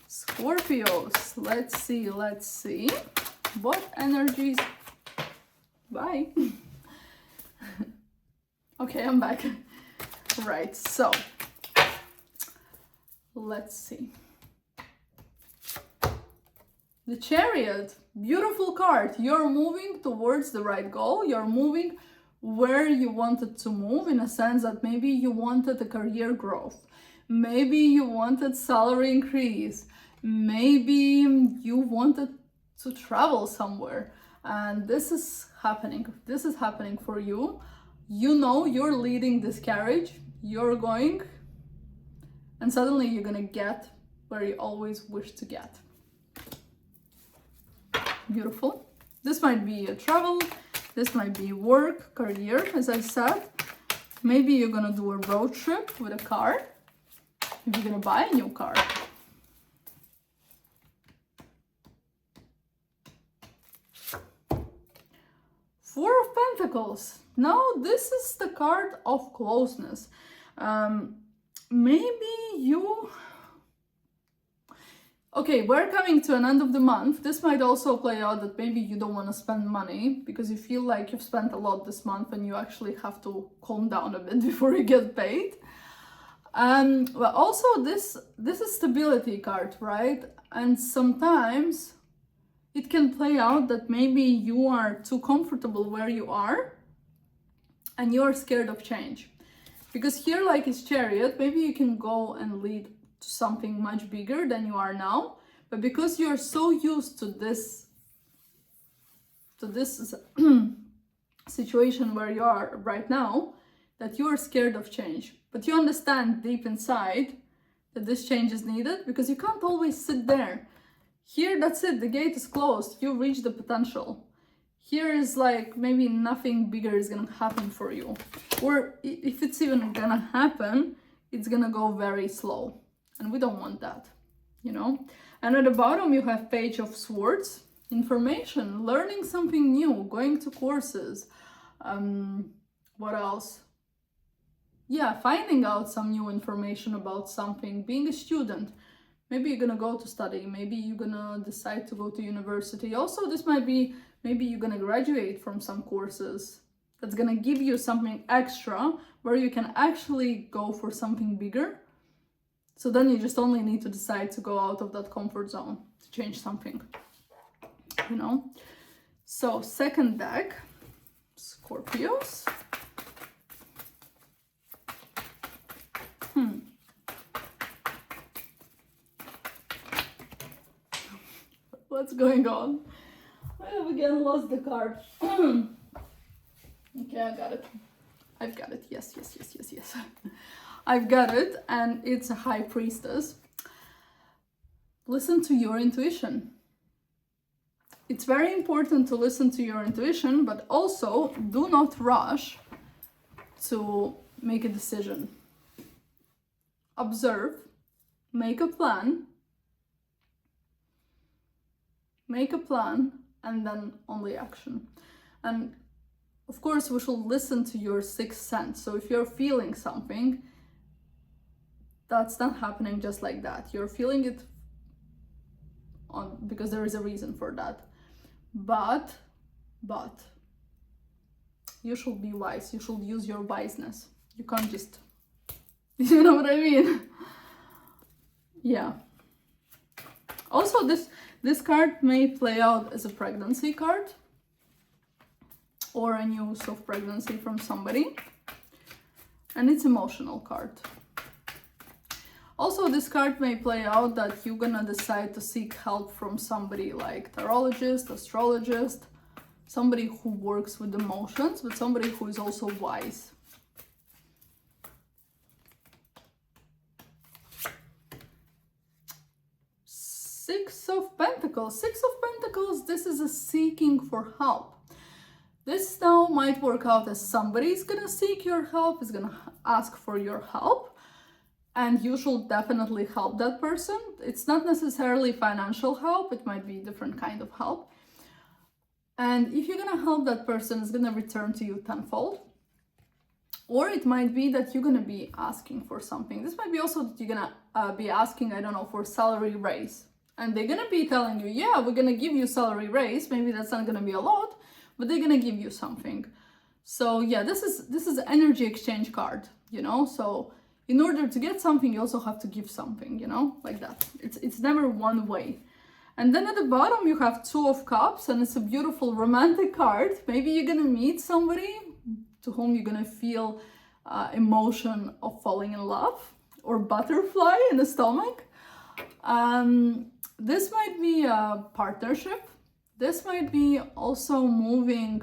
[SPEAKER 1] Scorpios, let's see. What energies? Bye. Okay, I'm back. Right, so let's see. The Chariot, beautiful card. You're moving towards the right goal. You're moving where you wanted to move, in a sense that maybe you wanted a career growth. Maybe you wanted salary increase. Maybe you wanted to travel somewhere, and this is happening for you. You know you're leading this carriage, you're going, and suddenly you're gonna get where you always wish to get. Beautiful. This might be a travel, this might be work, career, as I said. Maybe you're gonna do a road trip with a car. If you're gonna buy a new car. Four of Pentacles. Now this is the card of closeness. Maybe you... Okay, we're coming to an end of the month. This might also play out that maybe you don't want to spend money because you feel like you've spent a lot this month and you actually have to calm down a bit before you get paid. But also this is stability card, right? And sometimes it can play out that maybe you are too comfortable where you are and you're scared of change. Because here, like it's Chariot, maybe you can go and lead to something much bigger than you are now, but because you're so used to this situation where you are right now, that you are scared of change. But you understand deep inside that this change is needed because you can't always sit there. Here, that's it, the gate is closed, you reach the potential. Here is like maybe nothing bigger is gonna happen for you, or if it's even gonna happen, it's gonna go very slow. And we don't want that, you know? And at the bottom, you have Page of Swords, information, learning something new, going to courses. What else? Yeah, finding out some new information about something, being a student. Maybe you're gonna go to study, maybe you're gonna decide to go to university. Also, this might be, maybe you're gonna graduate from some courses that's gonna give you something extra where you can actually go for something bigger. So then you just only need to decide to go out of that comfort zone to change something, you know? So second deck, Scorpios. What's going on? I have again lost the card. Okay, I got it. I've got it. Yes. I've got it, and it's a High Priestess. Listen to your intuition. It's very important to listen to your intuition, but also do not rush to make a decision. Observe, make a plan, and then only action. And of course, we should listen to your sixth sense. So if you're feeling something, that's not happening just like that. You're feeling it because there is a reason for that. But you should be wise. You should use your wiseness. You can't just, you know what I mean? Yeah. Also, this card may play out as a pregnancy card or a news of pregnancy from somebody. And it's emotional card. Also, this card may play out that you're gonna decide to seek help from somebody like tarologist, astrologist, somebody who works with emotions, but somebody who is also wise. Six of Pentacles. Six of Pentacles, this is a seeking for help. This now might work out as somebody's gonna seek your help, is gonna ask for your help. And you should definitely help that person. It's not necessarily financial help, it might be a different kind of help. And if you're gonna help that person, it's gonna return to you tenfold. Or it might be that you're gonna be asking for something. This might be also that you're gonna be asking, I don't know, for salary raise. And they're gonna be telling you, yeah, we're gonna give you salary raise. Maybe that's not gonna be a lot, but they're gonna give you something. So yeah, this is an energy exchange card, you know? So in order to get something, you also have to give something, you know, like that. It's never one way. And then at the bottom, you have Two of Cups, and it's a beautiful romantic card. Maybe you're gonna meet somebody to whom you're gonna feel emotion of falling in love or butterfly in the stomach. This might be a partnership. This might be also moving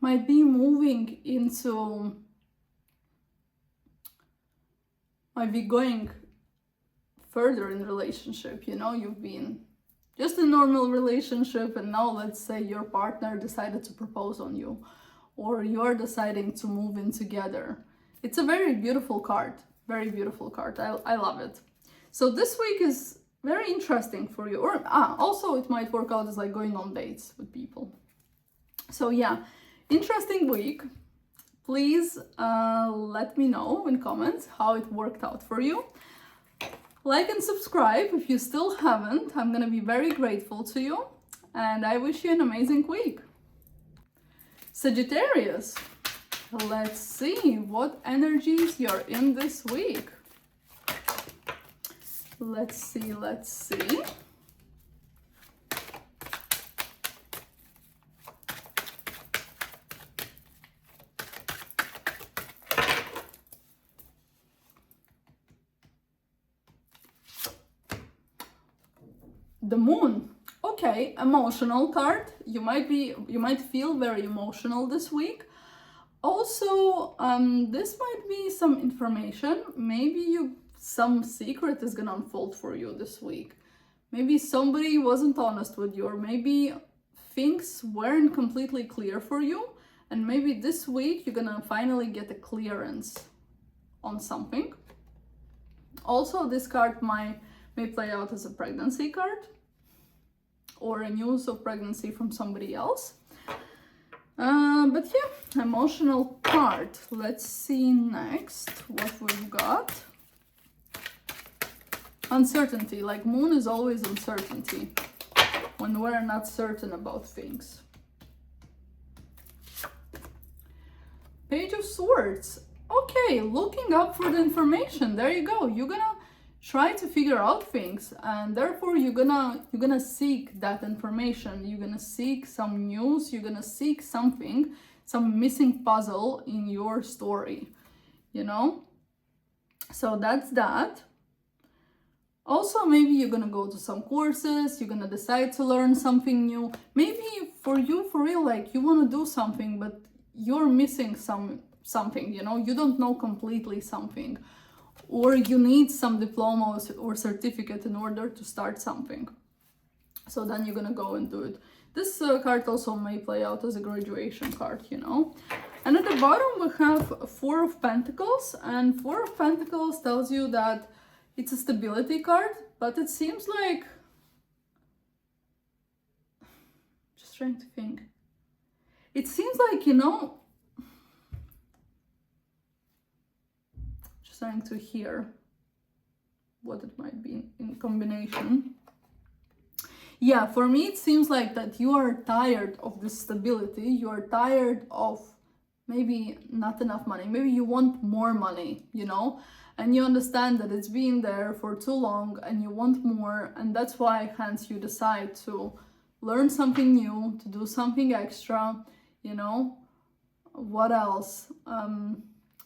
[SPEAKER 1] might be going further in relationship, you know, you've been just a normal relationship, and now let's say your partner decided to propose on you, or you're deciding to move in together. It's a very beautiful card, very beautiful card. I love it. So this week is very interesting for you, or also it might work out as like going on dates with people. So yeah, interesting week. Please let me know in comments how it worked out for you. Like and subscribe if you still haven't. I'm gonna be very grateful to you, and I wish you an amazing week. Sagittarius, let's see what energies you're in this week. Let's see. The Moon. Okay, emotional card. You might feel very emotional this week. Also, this might be some information. Maybe some secret is gonna unfold for you this week. Maybe somebody wasn't honest with you, or maybe things weren't completely clear for you, and maybe this week you're gonna finally get a clearance on something. Also, this card may play out as a pregnancy card, or a news of pregnancy from somebody else. But yeah, emotional part. Let's see next what we've got. Uncertainty. Like, Moon is always uncertainty, when we're not certain about things. Page of Swords. Okay, looking up for the information. There you go. You're gonna try to figure out things, and therefore you're gonna seek that information. You're gonna seek some news. You're gonna seek something, some missing puzzle in your story, you know. So that's that. Also, maybe you're gonna go to some courses. You're gonna decide to learn something new. Maybe for you, for real, like, you want to do something, but you're missing something, you know. You don't know completely something, or you need some diploma or certificate in order to start something. So then you're gonna go and do it. This card also may play out as a graduation card, you know. And at the bottom we have Four of Pentacles, and Four of Pentacles tells you that it's a stability card, but it seems like, just trying to think, it seems like, you know, trying to hear what it might be in combination. Yeah, for me it seems like that you are tired of this stability. You are tired of maybe not enough money. Maybe you want more money, you know, and you understand that it's been there for too long and you want more, and that's why hence you decide to learn something new, to do something extra, you know. What else?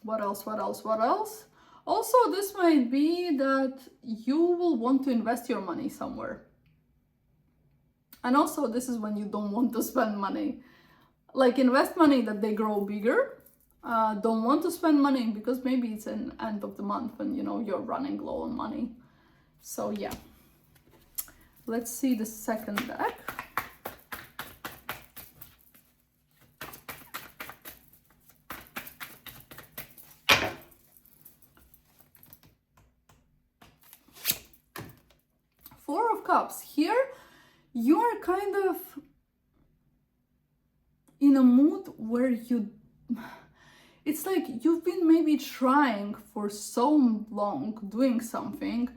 [SPEAKER 1] What else? Also, this might be that you will want to invest your money somewhere. And also, this is when you don't want to spend money. Like, invest money that they grow bigger. Don't want to spend money because maybe it's an end of the month and, you know, you're running low on money. So yeah. Let's see the second deck. Four of Cups. Here, you're kind of in a mood where it's like you've been maybe trying for so long, doing something,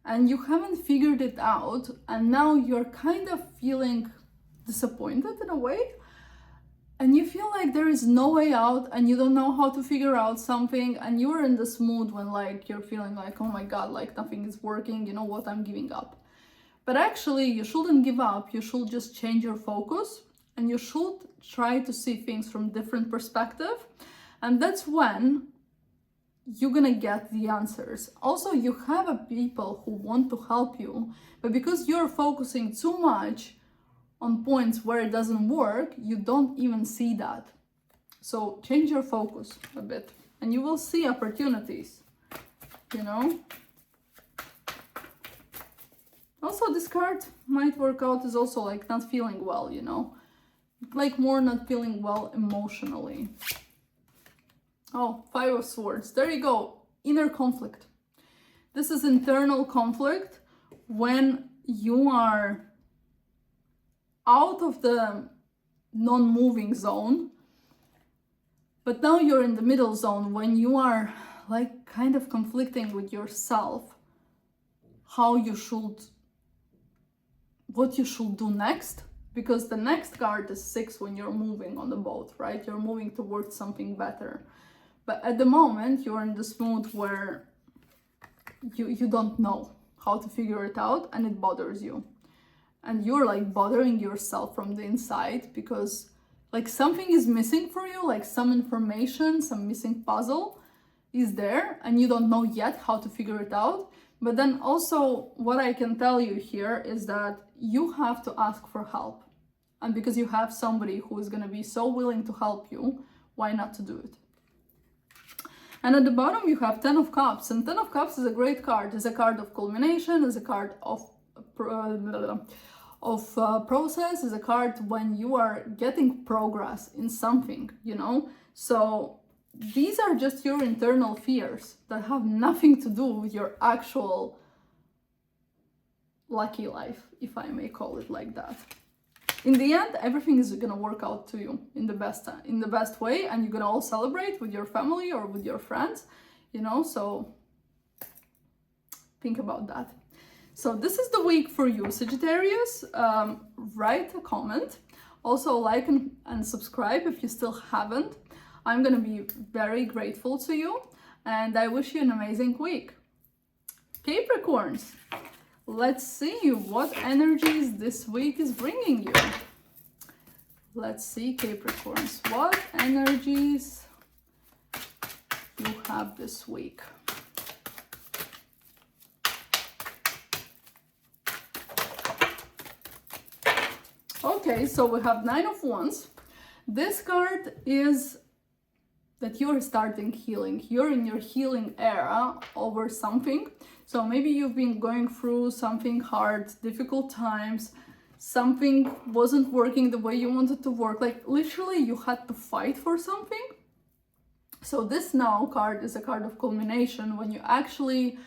[SPEAKER 1] and you haven't figured it out, and now you're kind of feeling disappointed in a way, and you feel like there is no way out, and you don't know how to figure out something, and you're in this mood when, like, you're feeling like, oh my god, like, nothing is working, you know what, I'm giving up. But actually, you shouldn't give up. You should just change your focus, and you should try to see things from different perspective, and that's when you're gonna get the answers. Also, you have people who want to help you, but because you're focusing too much on points where it doesn't work, you don't even see that. So change your focus a bit, and you will see opportunities, you know. Also, this card might work out as also like not feeling well, you know, like more not feeling well emotionally. Oh, Five of Swords. There you go. Inner conflict. This is internal conflict when you are out of the non-moving zone, but now you're in the middle zone when you are like kind of conflicting with yourself, how you should, what you should do next, because the next card is 6 when you're moving on the boat, right? You're moving towards something better. But at the moment, you're in this mood where you don't know how to figure it out and it bothers you. And you're like bothering yourself from the inside because like something is missing for you, like some information, some missing puzzle is there and you don't know yet how to figure it out. But then also what I can tell you here is that you have to ask for help. And because you have somebody who is going to be so willing to help you, why not to do it? And at the bottom you have 10 of Cups, and 10 of Cups is a great card. It's a card of culmination, it's a card of process, is a card when you are getting progress in something, you know. So these are just your internal fears that have nothing to do with your actual lucky life, if I may call it like that. In the end, everything is gonna work out to you in the best way, and you're gonna all celebrate with your family or with your friends, you know. So think about that. So this is the week for you, Sagittarius. Write a comment, also like and subscribe if you still haven't. I'm gonna be very grateful to you, and I wish you an amazing week. Capricorns, let's see what energies this week is bringing you. Let's see, Capricorns, what energies you have this week. Okay, so we have 9 of Wands. This card is that you're starting healing. You're in your healing era over something. So maybe you've been going through something hard, difficult times, something wasn't working the way you wanted to work. Like literally you had to fight for something. So this now card is a card of culmination when you actually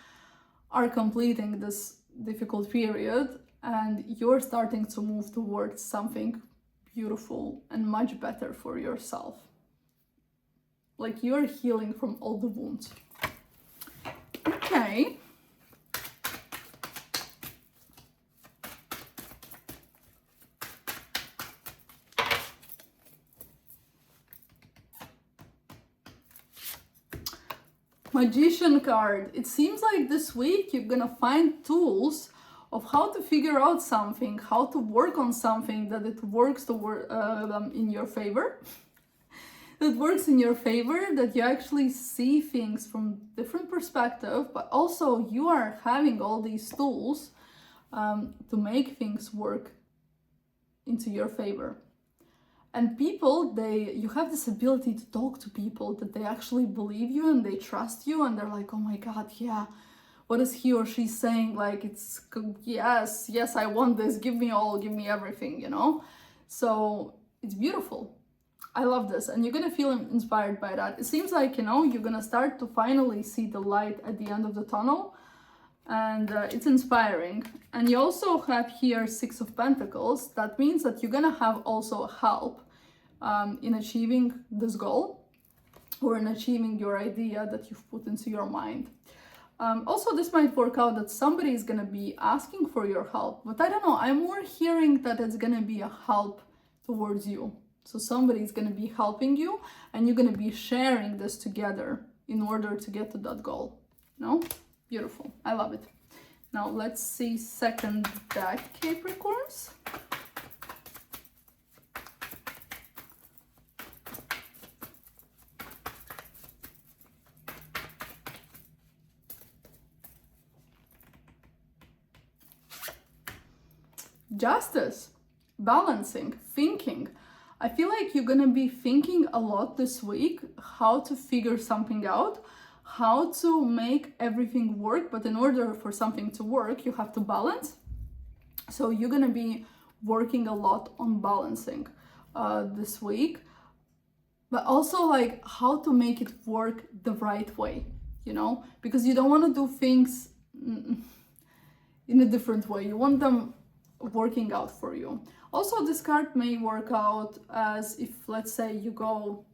[SPEAKER 1] are completing this difficult period and you're starting to move towards something beautiful and much better for yourself. Like you're healing from all the wounds. Okay. Magician card. It seems like this week you're gonna find tools of how to figure out something, how to work on something that it works in your favor. That works in your favor, that you actually see things from different perspective, but also you are having all these tools to make things work into your favor. And people, you have this ability to talk to people that they actually believe you and they trust you and they're like, oh my God, yeah, what is he or she saying? Like, it's, yes, I want this, give me all, give me everything, you know? So it's beautiful. I love this, and you're gonna feel inspired by that. It seems like, you know, you're gonna start to finally see the light at the end of the tunnel, and it's inspiring. And you also have here 6 of Pentacles. That means that you're gonna have also help in achieving this goal or in achieving your idea that you've put into your mind. Also, this might work out that somebody is gonna be asking for your help, but I don't know, I'm more hearing that it's gonna be a help towards you. So somebody's going to be helping you and you're going to be sharing this together in order to get to that goal. No? Beautiful. I love it. Now let's see second deck, Capricorns. Justice, balancing, thinking. I feel like you're gonna be thinking a lot this week how to figure something out, how to make everything work, but in order for something to work, you have to balance. So you're gonna be working a lot on balancing this week, but also like how to make it work the right way, you know, because you don't want to do things in a different way. You want them working out for you. Also, this card may work out as if, let's say, you go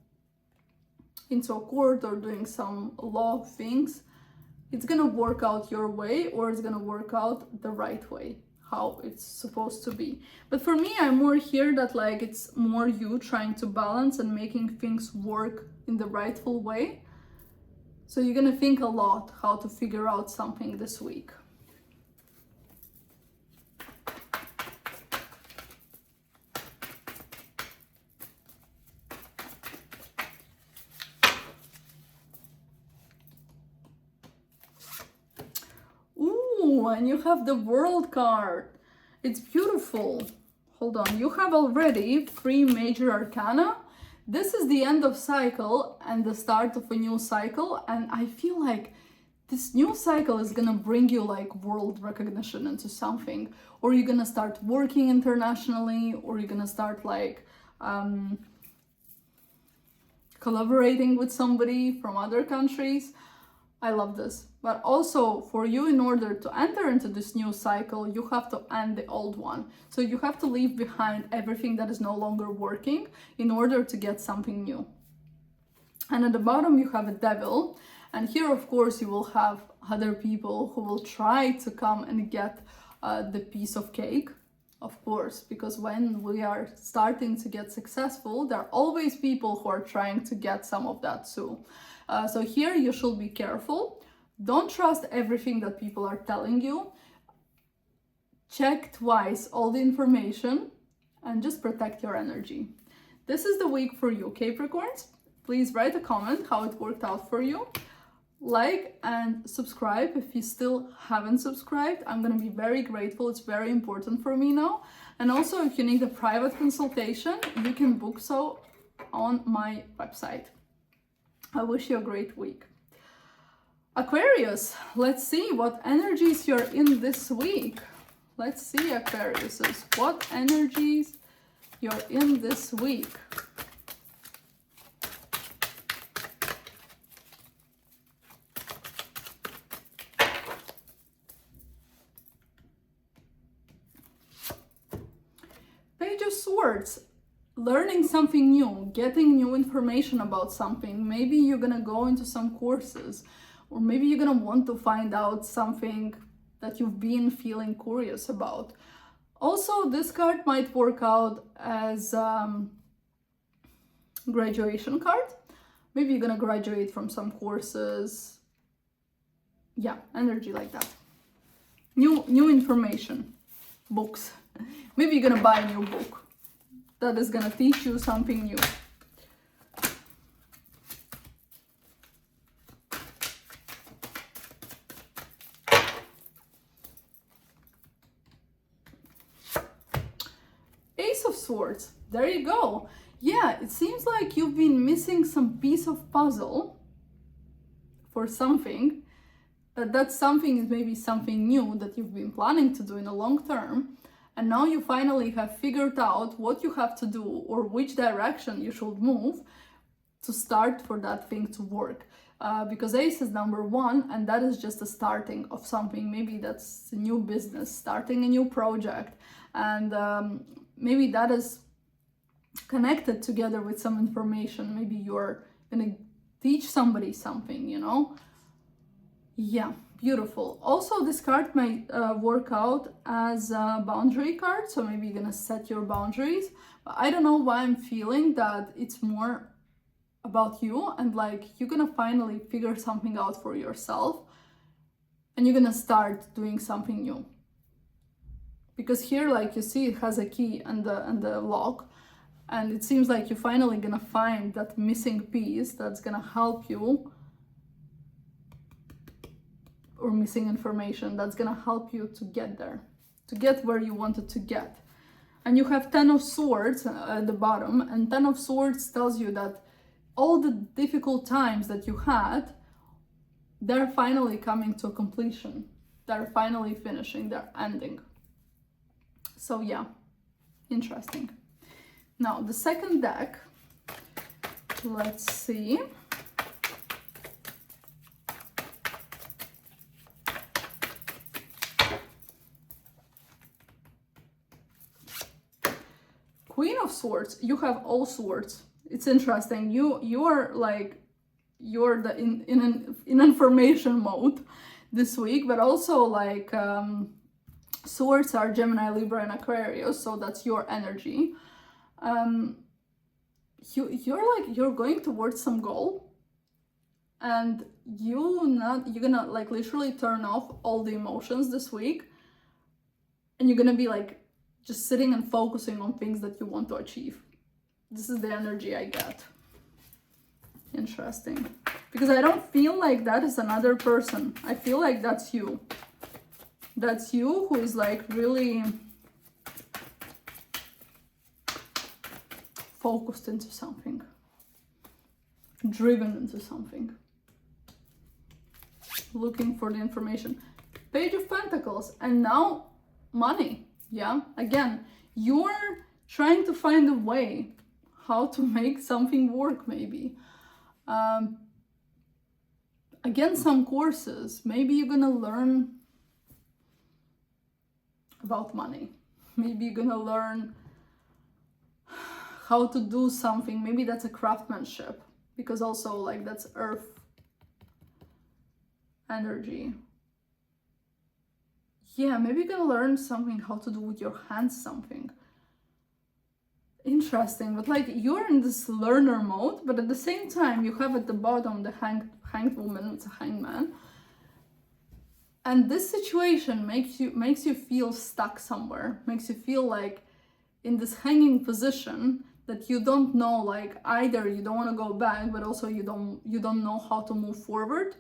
[SPEAKER 1] into a court or doing some law things, it's gonna work out your way, or it's gonna work out the right way, how it's supposed to be. But for me, I'm more here that like it's more you trying to balance and making things work in the rightful way. So you're gonna think a lot how to figure out something this week. And you have the World card. It's beautiful. Hold on, you have already 3 major arcana. This is the end of cycle and the start of a new cycle, and I feel like this new cycle is gonna bring you like world recognition into something, or you're gonna start working internationally, or you're gonna start like collaborating with somebody from other countries. I love this. But also for you, in order to enter into this new cycle, you have to end the old one. So you have to leave behind everything that is no longer working in order to get something new. And at the bottom you have a devil. And here, of course, you will have other people who will try to come and get the piece of cake. Of course, because when we are starting to get successful, there are always people who are trying to get some of that too. So here you should be careful. Don't trust everything that people are telling you. Check twice all the information and just protect your energy. This is the week for you, Capricorns. Please write a comment how it worked out for you. Like and subscribe if you still haven't subscribed. I'm gonna be very grateful. It's very important for me now. And also, if you need a private consultation, you can book so on my website. I wish you a great week. Aquarius, let's see what energies you're in this week. Let's see, Aquarius, what energies you're in this week. Page of Swords. Learning something new, getting new information about something. Maybe you're gonna go into some courses, or maybe you're gonna want to find out something that you've been feeling curious about. Also, this card might work out as graduation card. Maybe you're gonna graduate from some courses. Yeah, energy like that. New information, books. Maybe you're gonna buy a new book that is gonna teach you something new. Ace of Swords, there you go. Yeah, it seems like you've been missing some piece of puzzle for something. That something is maybe something new that you've been planning to do in the long term. And now you finally have figured out what you have to do or which direction you should move to start for that thing to work. Because Ace is number 1, and that is just a starting of something. Maybe that's a new business, starting a new project. And maybe that is connected together with some information. Maybe you're gonna teach somebody something, you know? Yeah. Beautiful. Also, this card might work out as a boundary card, so maybe you're gonna set your boundaries. But I don't know why I'm feeling that it's more about you, and like you're gonna finally figure something out for yourself, and you're gonna start doing something new. Because here, like you see, it has a key and the lock, and it seems like you're finally gonna find that missing piece that's gonna help you, or missing information that's gonna help you to get there, to get where you wanted to get. And you have 10 of Swords at the bottom, and 10 of Swords tells you that all the difficult times that you had, they're finally coming to a completion. They're finally finishing, they're ending. So yeah, interesting. Now the second deck, let's see. Queen of Swords, you have all swords. It's interesting. You are like, you're in information mode this week, but also like swords are Gemini, Libra, and Aquarius, so that's your energy. You're going towards some goal, and you're gonna like literally turn off all the emotions this week, and you're gonna be like just sitting and focusing on things that you want to achieve. This is the energy I get. Interesting. Because I don't feel like that is another person. I feel like that's you. That's you who is like really focused into something. Driven into something. Looking for the information. Page of Pentacles. And now money. Yeah, again, you're trying to find a way how to make something work, maybe. Again, some courses, maybe you're gonna learn about money. Maybe you're gonna learn how to do something. Maybe that's a craftsmanship, because also like that's earth energy. Yeah, maybe you're gonna learn something, how to do with your hands something. Interesting, but like you're in this learner mode, but at the same time you have at the bottom the hanged woman, it's a hanged man. And this situation makes you feel stuck somewhere, makes you feel like in this hanging position that you don't know, like either you don't want to go back, but also you don't know how to move forward.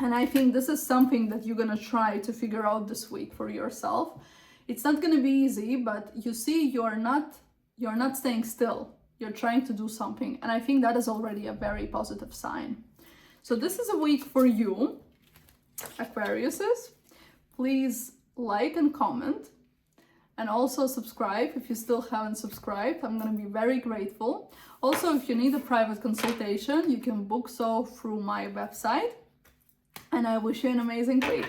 [SPEAKER 1] And I think this is something that you're gonna try to figure out this week for yourself. It's not gonna be easy, but you see, you're not staying still. You're trying to do something. And I think that is already a very positive sign. So this is a week for you, Aquariuses. Please like and comment. And also subscribe if you still haven't subscribed. I'm gonna be very grateful. Also, if you need a private consultation, you can book so through my website. And I wish you an amazing week.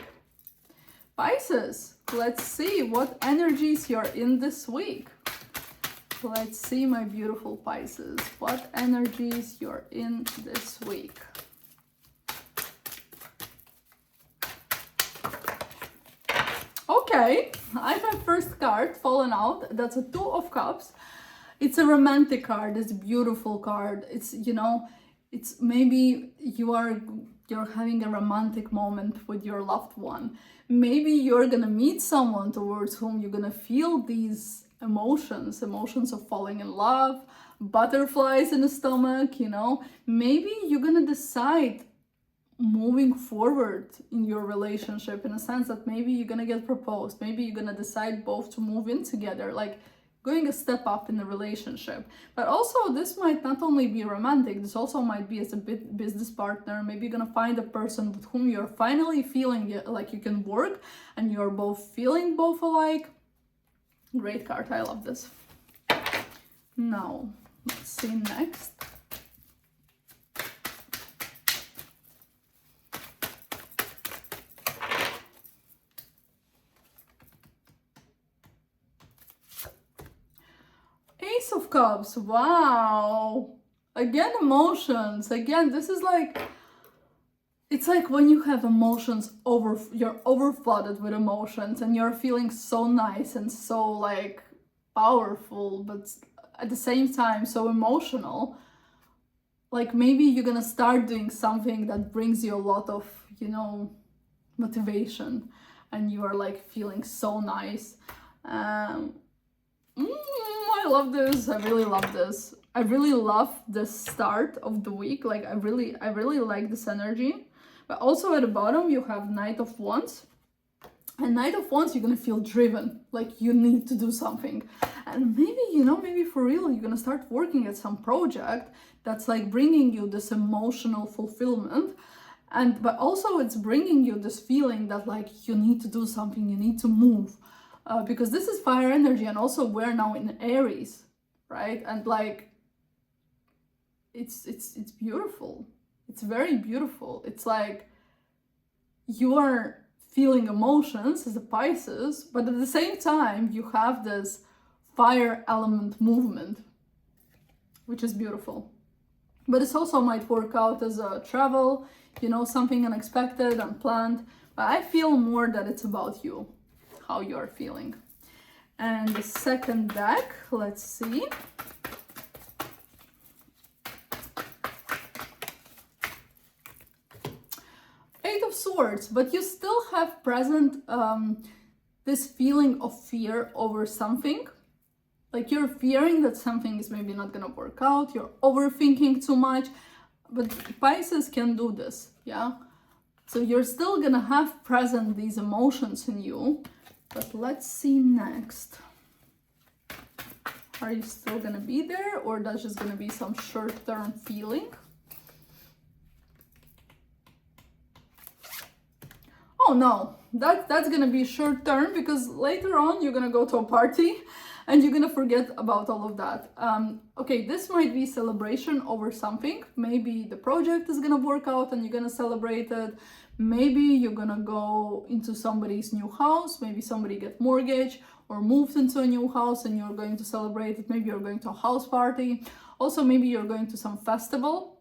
[SPEAKER 1] Pisces, let's see what energies you're in this week. Let's see, my beautiful Pisces, what energies you're in this week. Okay, I have my first card fallen out. That's a Two of Cups. It's a romantic card. It's a beautiful card. It's, you know, it's maybe you're having a romantic moment with your loved one. Maybe you're gonna meet someone towards whom you're gonna feel these emotions of falling in love, butterflies in the stomach, you know. Maybe you're gonna decide moving forward in your relationship, in a sense that maybe you're gonna get proposed, maybe you're gonna decide both to move in together, like going a step up in the relationship. But also this might not only be romantic, this also might be as a business partner. Maybe you're gonna find a person with whom you're finally feeling like you can work and you're both feeling both alike. Great card, I love this. Now, let's see next. Ace of Cups, wow. Again, emotions. Again, this is like, it's like when you have emotions you're overflooded with emotions and you're feeling so nice and so like powerful, but at the same time so emotional. Like maybe you're gonna start doing something that brings you a lot of, you know, motivation, and you are like feeling so nice. I love this. I really love this. I really love the start of the week. Like I really like this energy. But also at the bottom you have Knight of Wands. And Knight of Wands, you're gonna feel driven, like you need to do something. And maybe, you know, maybe for real, you're gonna start working at some project that's like bringing you this emotional fulfillment. But also it's bringing you this feeling that like you need to do something, you need to move. because this is fire energy, and also we're now in Aries, right? And like, it's beautiful. It's very beautiful. It's like you are feeling emotions as a Pisces, but at the same time you have this fire element movement, which is beautiful. But this also might work out as a travel, you know, something unexpected, unplanned. But I feel more that it's about you, how you're feeling. And the second deck, let's see. Eight of Swords, but you still have present this feeling of fear over something. Like you're fearing that something is maybe not gonna work out, you're overthinking too much, but Pisces can do this, yeah? So you're still gonna have present these emotions in you, but let's see next. Are you still gonna be there, or that's just gonna be some short-term feeling? Oh no, that's gonna be short-term, because later on you're gonna go to a party and you're gonna forget about all of that. Okay, this might be celebration over something. Maybe the project is gonna work out and you're gonna celebrate it. Maybe you're gonna go into somebody's new house. Maybe somebody get mortgage or moved into a new house and you're going to celebrate it. Maybe you're going to a house party. Also, maybe you're going to some festival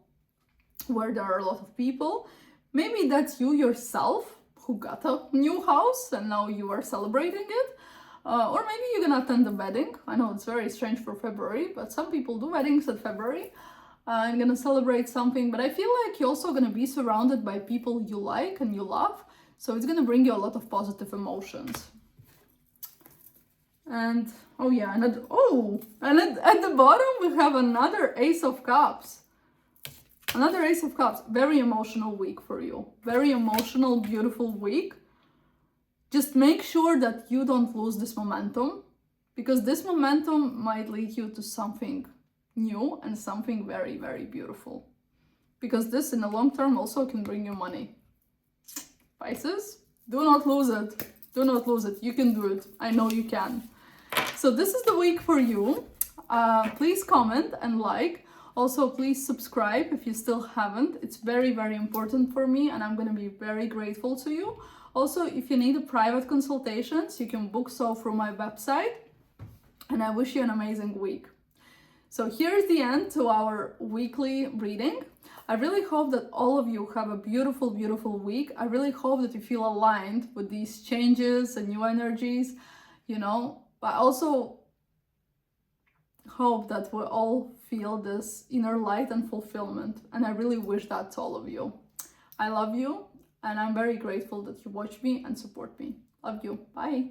[SPEAKER 1] where there are a lot of people. Maybe that's you yourself who got a new house and now you are celebrating it. Or maybe you're gonna attend a wedding. I know it's very strange for February, but some people do weddings in February. I'm gonna celebrate something, but I feel like you're also gonna be surrounded by people you like and you love. So it's gonna bring you a lot of positive emotions. And oh yeah, and at the bottom we have another Ace of Cups. Another Ace of Cups. Very emotional week for you. Very emotional, beautiful week. Just make sure that you don't lose this momentum, because this momentum might lead you to something new and something very, very beautiful. Because this in the long term also can bring you money. Pisces, do not lose it. Do not lose it. You can do it. I know you can. So this is the week for you. Please comment and like. Also, please subscribe if you still haven't. It's very, very important for me, and I'm going to be very grateful to you. Also, if you need a private consultations, you can book so through my website. And I wish you an amazing week. So here's the end to our weekly reading. I really hope that all of you have a beautiful, beautiful week. I really hope that you feel aligned with these changes and new energies, you know. But I also hope that we all feel this inner light and fulfillment. And I really wish that to all of you. I love you. And I'm very grateful that you watch me and support me. Love you. Bye.